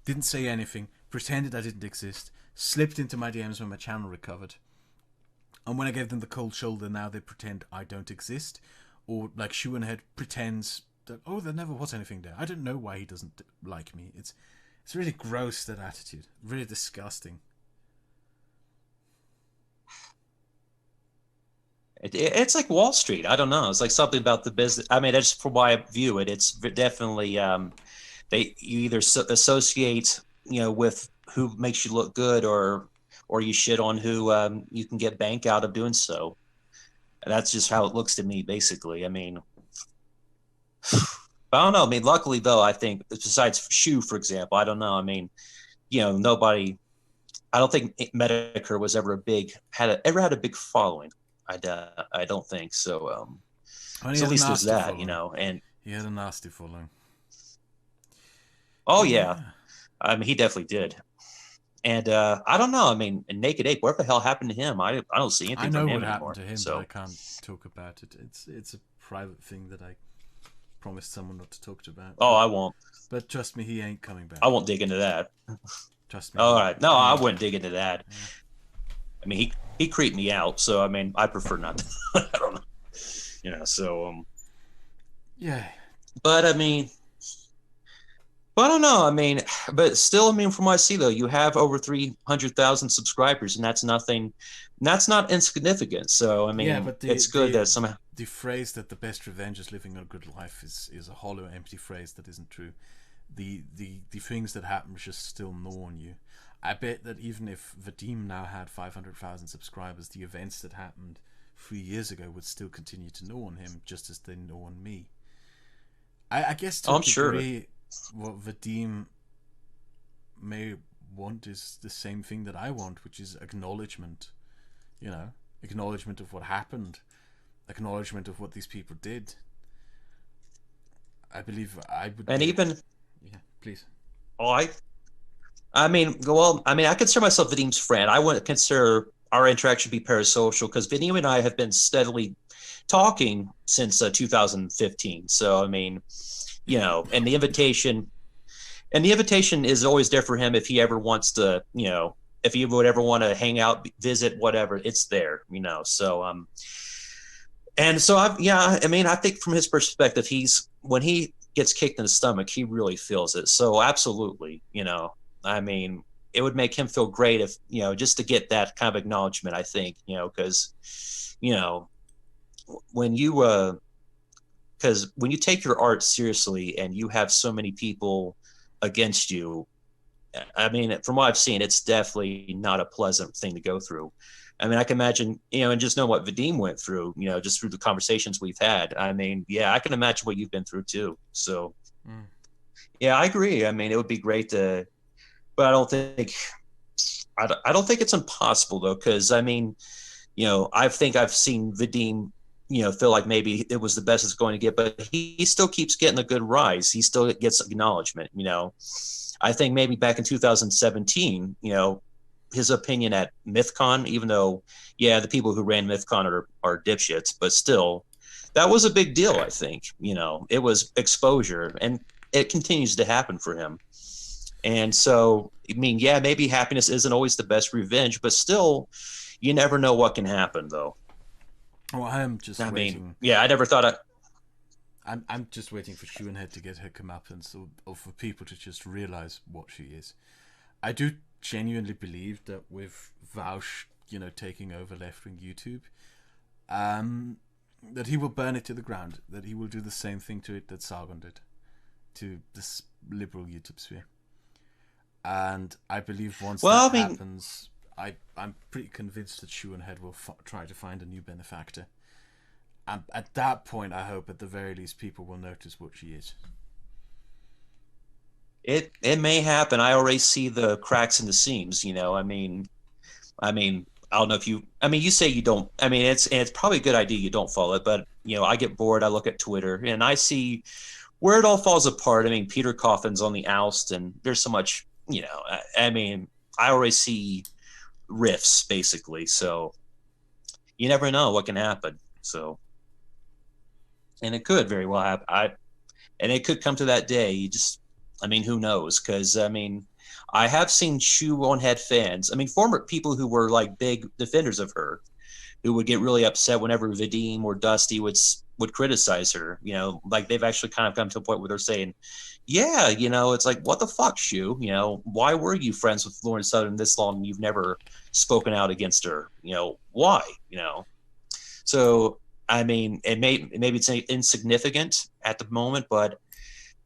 Speaker 1: didn't say anything, pretended I didn't exist, slipped into my DMs when my channel recovered. And when I gave them the cold shoulder, now they pretend I don't exist. Or like Schuenhead pretends that, oh, there never was anything there. I don't know why he doesn't like me. It's really gross, that attitude. Really disgusting.
Speaker 2: It's like Wall Street. I don't know. It's like something about the business. I mean, that's from why I view it. It's definitely you either associate with who makes you look good, or you shit on who you can get bank out of doing so. And that's just how it looks to me, basically. I mean, But I don't know. I mean, luckily though, I think besides Shu, for example, I don't know. I mean, nobody. I don't think Medicare was ever ever had a big following. I don't think so.
Speaker 1: And he
Speaker 2: So at
Speaker 1: had a
Speaker 2: least there's
Speaker 1: nasty
Speaker 2: that,
Speaker 1: following.
Speaker 2: and
Speaker 1: He had a nasty following.
Speaker 2: oh
Speaker 1: But
Speaker 2: yeah,
Speaker 1: yeah,
Speaker 2: I mean he definitely did. And I don't know. I mean, Naked Ape, what the hell happened to him? I don't see
Speaker 1: I
Speaker 2: anything from
Speaker 1: know what
Speaker 2: him
Speaker 1: happened
Speaker 2: anymore.
Speaker 1: to him, but I
Speaker 2: So,
Speaker 1: can't talk about it. It's a private thing that I promised someone not to talk about.
Speaker 2: oh, I won't.
Speaker 1: But trust me, he ain't coming
Speaker 2: I
Speaker 1: back.
Speaker 2: won't dig into that.
Speaker 1: Trust me,
Speaker 2: All right, no,
Speaker 1: he
Speaker 2: I
Speaker 1: ain't.
Speaker 2: wouldn't dig into that.
Speaker 1: Yeah.
Speaker 2: I mean, he creeped me out. So I mean, I prefer not to. I don't know. So
Speaker 1: Yeah.
Speaker 2: but I mean, but I don't know. I mean, but still, I mean, from what I see though, you have over 300,000 subscribers, and that's nothing. That's not insignificant. So I
Speaker 1: Yeah,
Speaker 2: mean,
Speaker 1: but
Speaker 2: it's good that somehow.
Speaker 1: the phrase that the best revenge is living a good life is a hollow, empty phrase that isn't true. The things that happen just still gnaw on you. I bet that even if Vadim now had 500,000 subscribers, the events that happened 3 years ago would still continue to gnaw on him, just as they gnaw on me. I guess to
Speaker 2: Oh,
Speaker 1: a
Speaker 2: I'm sure.
Speaker 1: degree, what Vadim may want is the same thing that I want, which is acknowledgement. Acknowledgement of what happened, acknowledgement of what these people did. I believe I would
Speaker 2: And
Speaker 1: be.
Speaker 2: even
Speaker 1: Yeah, please.
Speaker 2: oh, I mean, well, I mean, I consider myself Vadim's friend. I wouldn't consider our interaction to be parasocial because Vadim and I have been steadily talking since 2015. So, I mean, and the invitation is always there for him if he ever wants to, if he would ever want to hang out, visit, whatever, it's there, So, and so I mean, I think from his perspective, when he gets kicked in the stomach, he really feels it. So, absolutely, I mean, it would make him feel great if, just to get that kind of acknowledgement, I think, because, when you, because when you take your art seriously and you have so many people against you, I mean, from what I've seen, it's definitely not a pleasant thing to go through. I mean, I can imagine, and just know what Vadim went through, just through the conversations we've had. I mean, yeah, I can imagine what you've been through too. So, yeah, I agree. I mean, it would be great to, but I don't think it's impossible though, because I mean, I think I've seen Vadim, feel like maybe it was the best it's going to get, but he still keeps getting a good rise. He still gets acknowledgement. I think maybe back in 2017, his opinion at MythCon, even though, yeah, the people who ran MythCon are dipshits, but still, that was a big deal. I think, it was exposure, and it continues to happen for him. And so, I mean, yeah, maybe happiness isn't always the best revenge, but still, you never know what can happen, though.
Speaker 1: Well, I am just waiting.
Speaker 2: Mean, yeah, I never thought
Speaker 1: I'm just waiting for Schuenhead to get her comeuppance, or for people to just realize what she is. I do genuinely believe that with Vaush, taking over left-wing YouTube, that he will burn it to the ground. That he will do the same thing to it that Sargon did to this liberal YouTube sphere. And I believe once happens, I'm pretty convinced that Schuenhead will try to find a new benefactor. And at that point, I hope at the very least people will notice what she is.
Speaker 2: It may happen. I already see the cracks in the seams. I mean, I don't know if you. I mean, you say you don't. I mean, it's probably a good idea you don't follow it. But I get bored. I look at Twitter and I see where it all falls apart. I mean, Peter Coffin's on the oust, and there's so much. I mean, I already see rifts basically. So you never know what can happen. So, and it could very well happen. And it could come to that day. I mean, who knows? Because I mean, I have seen Schuenhead fans. I mean, former people who were like big defenders of her, who would get really upset whenever Vadim or Dusty would criticize her. Like they've actually kind of come to a point where they're saying, "Yeah, it's like what the fuck, Shu? Why were you friends with Lauren Southern this long and you've never spoken out against her? Why? So I mean, maybe it's insignificant at the moment, but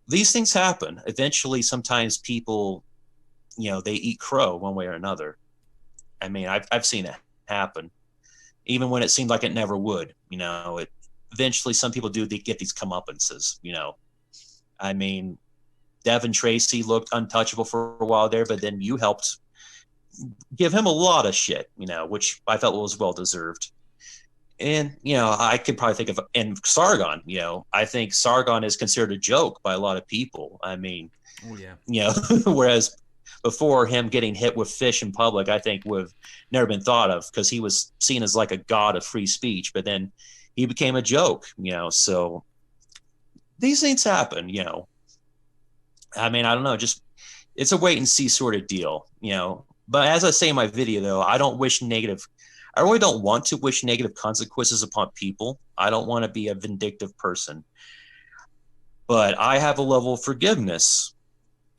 Speaker 2: these things happen. Eventually, sometimes people, they eat crow one way or another. I mean, I've seen it happen, even when it seemed like it never would. Eventually some people do get these comeuppances. I mean, Devin Tracy looked untouchable for a while there, but then you helped give him a lot of shit, which I felt was well deserved. And, I could probably think of, and Sargon, I think Sargon is considered a joke by a lot of people. I mean,
Speaker 1: oh yeah,
Speaker 2: whereas before him getting hit with fish in public, I think would have never been thought of because he was seen as like a god of free speech, but then he became a joke, so these things happen, I mean, I don't know, just it's a wait and see sort of deal, but as I say in my video, though, I really don't want to wish negative consequences upon people. I don't want to be a vindictive person, but I have a level of forgiveness.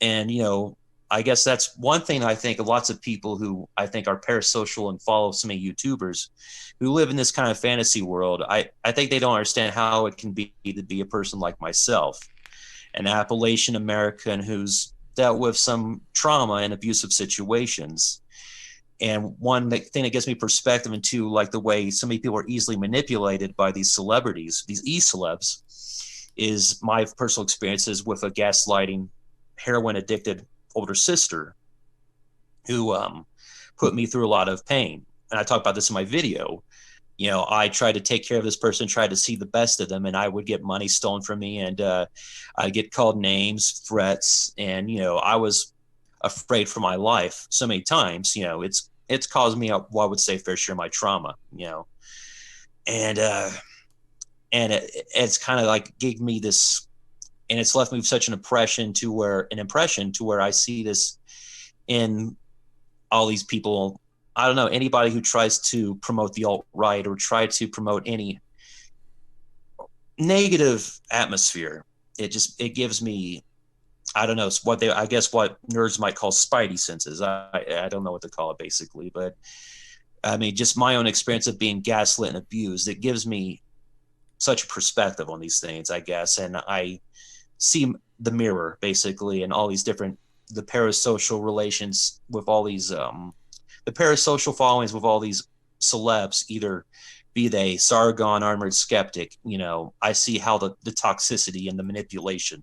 Speaker 2: And, I guess that's one thing I think lots of people who I think are parasocial and follow so many YouTubers who live in this kind of fantasy world. I think they don't understand how it can be to be a person like myself, an Appalachian American who's dealt with some trauma and abusive situations. And one thing that gives me perspective into like the way so many people are easily manipulated by these celebrities, these e-celebs, is my personal experiences with a gaslighting, heroin addicted older sister who put me through a lot of pain. And I talk about this in my video. I tried to take care of this person, tried to see the best of them, and I would get money stolen from me, and I'd get called names, threats, and I was afraid for my life so many times. It's caused me, I would say, fair share of my trauma. And it's kind of like gave me this, and it's left me with such an impression to where I see this in all these people. I don't know, anybody who tries to promote the alt-right or try to promote any negative atmosphere. It gives me, I don't know, what nerds might call spidey senses. I don't know what to call it basically, but I mean, just my own experience of being gaslit and abused, it gives me such a perspective on these things, I guess. And I see the mirror basically and all these different, the parasocial relations with all these, the parasocial followings with all these celebs, either be they Sargon, Armored Skeptic, I see how the toxicity and the manipulation.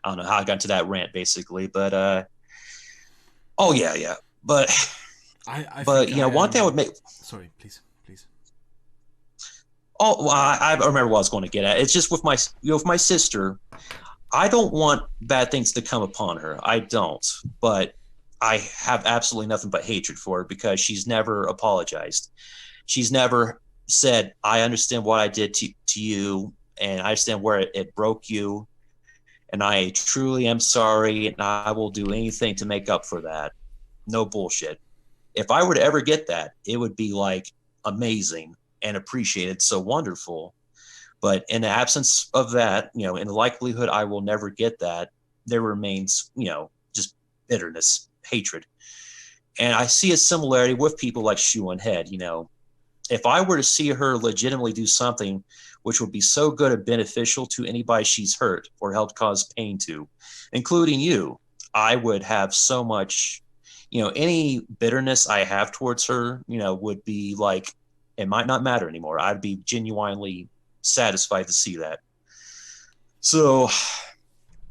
Speaker 2: I don't know how I got into that rant basically, but oh yeah. But one thing I would make.
Speaker 1: Sorry, please.
Speaker 2: Oh, well, I remember what I was going to get at. It's just with my sister, I don't want bad things to come upon her. I don't, but I have absolutely nothing but hatred for her because she's never apologized. She's never said, I understand what I did to you, and I understand where it broke you, and I truly am sorry, and I will do anything to make up for that. No bullshit. If I were to ever get that, it would be like amazing and appreciated, so wonderful. But in the absence of that, in the likelihood I will never get that, there remains, just bitterness, hatred. And I see a similarity with people like Shu and Head. If I were to see her legitimately do something which would be so good and beneficial to anybody she's hurt or helped cause pain to, including you, I would have so much, any bitterness I have towards her, would be like, it might not matter anymore. I'd be genuinely satisfied to see that. So,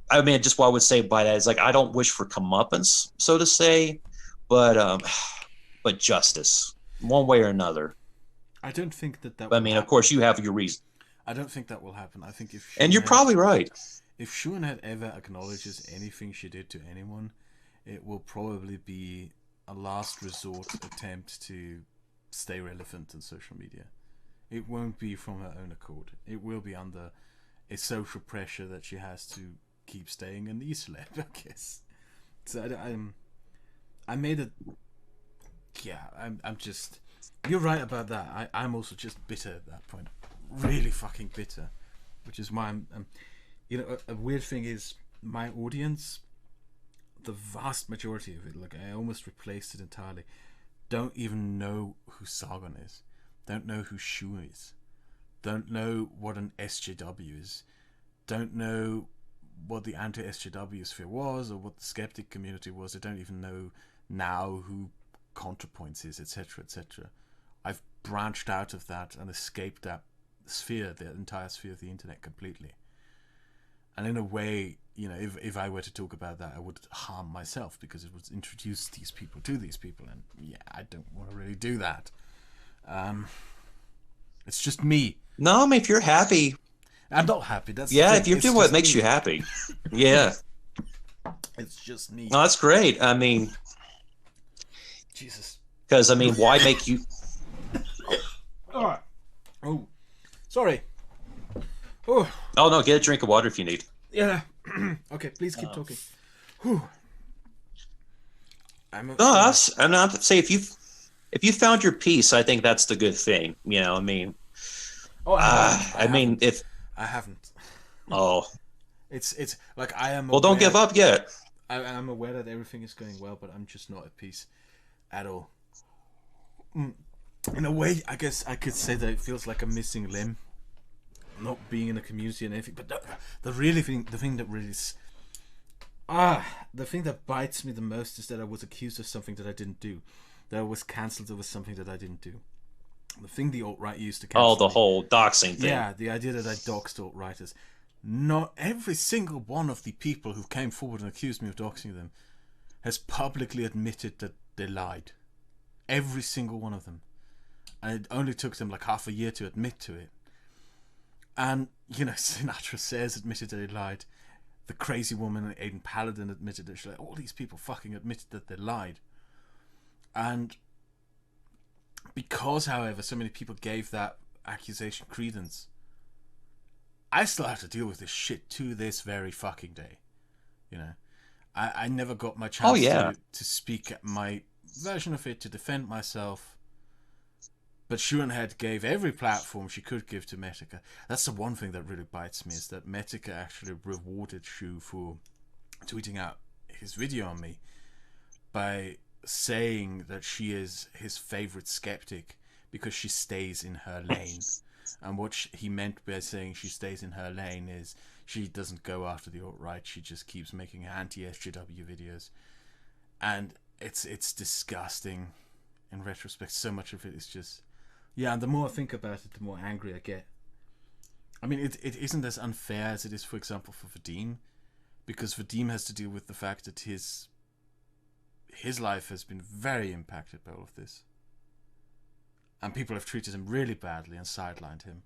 Speaker 2: I mean, just what I would say by that is like, I don't wish for comeuppance, so to say, but justice, one way or another.
Speaker 1: I don't think that.
Speaker 2: I mean, of course, you have your reason.
Speaker 1: I don't think that will happen. I think if
Speaker 2: and you're probably right.
Speaker 1: If Shuan ever acknowledges anything she did to anyone, it will probably be a last resort attempt to stay relevant in social media. It won't be from her own accord. It will be under a social pressure that she has to keep staying an e-celeb, I guess. So I made it. Yeah, I'm just. You're right about that. I'm also just bitter at that point. Really fucking bitter. Which is why I'm a weird thing is my audience, the vast majority of it, like I almost replaced it entirely, don't even know who Sargon is. Don't know who Shu is. Don't know what an SJW is. Don't know what the anti-SJW sphere was or what the skeptic community was. They don't even know now who ContraPoints is, etc., etc. I've branched out of that and escaped that sphere, the entire sphere of the internet completely. And in a way, you know, if I were to talk about that, I would harm myself because it would introduce these people to these people, and yeah, I don't want to really do that. It's just me.
Speaker 2: No, I mean, if you're happy,
Speaker 1: I'm not happy. That's the
Speaker 2: yeah,
Speaker 1: thing.
Speaker 2: if you're
Speaker 1: It's
Speaker 2: doing what
Speaker 1: just
Speaker 2: makes
Speaker 1: me.
Speaker 2: you happy, yeah,
Speaker 1: It's just me.
Speaker 2: no, that's great. I mean,
Speaker 1: Jesus.
Speaker 2: because I mean, why make you?
Speaker 1: Oh, oh, sorry. Oh,
Speaker 2: Oh no, get a drink of water if you need.
Speaker 1: yeah. Okay, please keep talking. Whew. I'm a,
Speaker 2: No, I'm not to say if you found your peace, I think that's the good thing. You know, I mean,
Speaker 1: oh,
Speaker 2: I mean, if
Speaker 1: I haven't.
Speaker 2: oh
Speaker 1: It's like I am.
Speaker 2: well, don't give up yet.
Speaker 1: I'm aware that everything is going well, but I'm just not at peace at all. In a way, I guess I could say that it feels like a missing limb, not being in a community and anything. But the thing that really the thing that bites me the most is that I was accused of something that I didn't do, that I was cancelled over something that I didn't do. The thing the alt-right used to cancel.
Speaker 2: Oh, the
Speaker 1: me.
Speaker 2: whole doxing thing.
Speaker 1: Yeah, the idea that I doxed alt-righters. Not every single one of the people who came forward and accused me of doxing them has publicly admitted that they lied. Every single one of them. And it only took them like half a year to admit to it. And, you know, Sinatra Says admitted that he lied. The crazy woman, Aiden Paladin, admitted that she lied. All these people fucking admitted that they lied. And because, however, so many people gave that accusation credence, I still have to deal with this shit to this very fucking day. You know, I never got my chance to speak at my version of it, to defend myself. But Schuenhead gave every platform she could give to Metica. That's the one thing that really bites me, is that Metica actually rewarded Shu for tweeting out his video on me by saying that she is his favorite skeptic because she stays in her lane. And what he meant by saying she stays in her lane is she doesn't go after the alt-right, she just keeps making anti-SJW videos. And it's disgusting in retrospect. So much of it is just... Yeah, and the more I think about it, the more angry I get. I mean, it isn't as unfair as it is, for example, for Vadim, because Vadim has to deal with the fact that his life has been very impacted by all of this. And people have treated him really badly and sidelined him.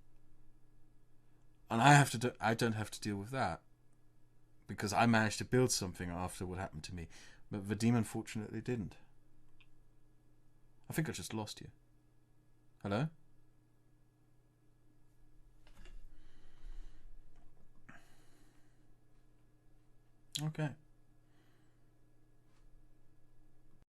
Speaker 1: And I don't have to deal with that, because I managed to build something after what happened to me. But Vadim unfortunately didn't. I think I just lost you. Hello? Okay.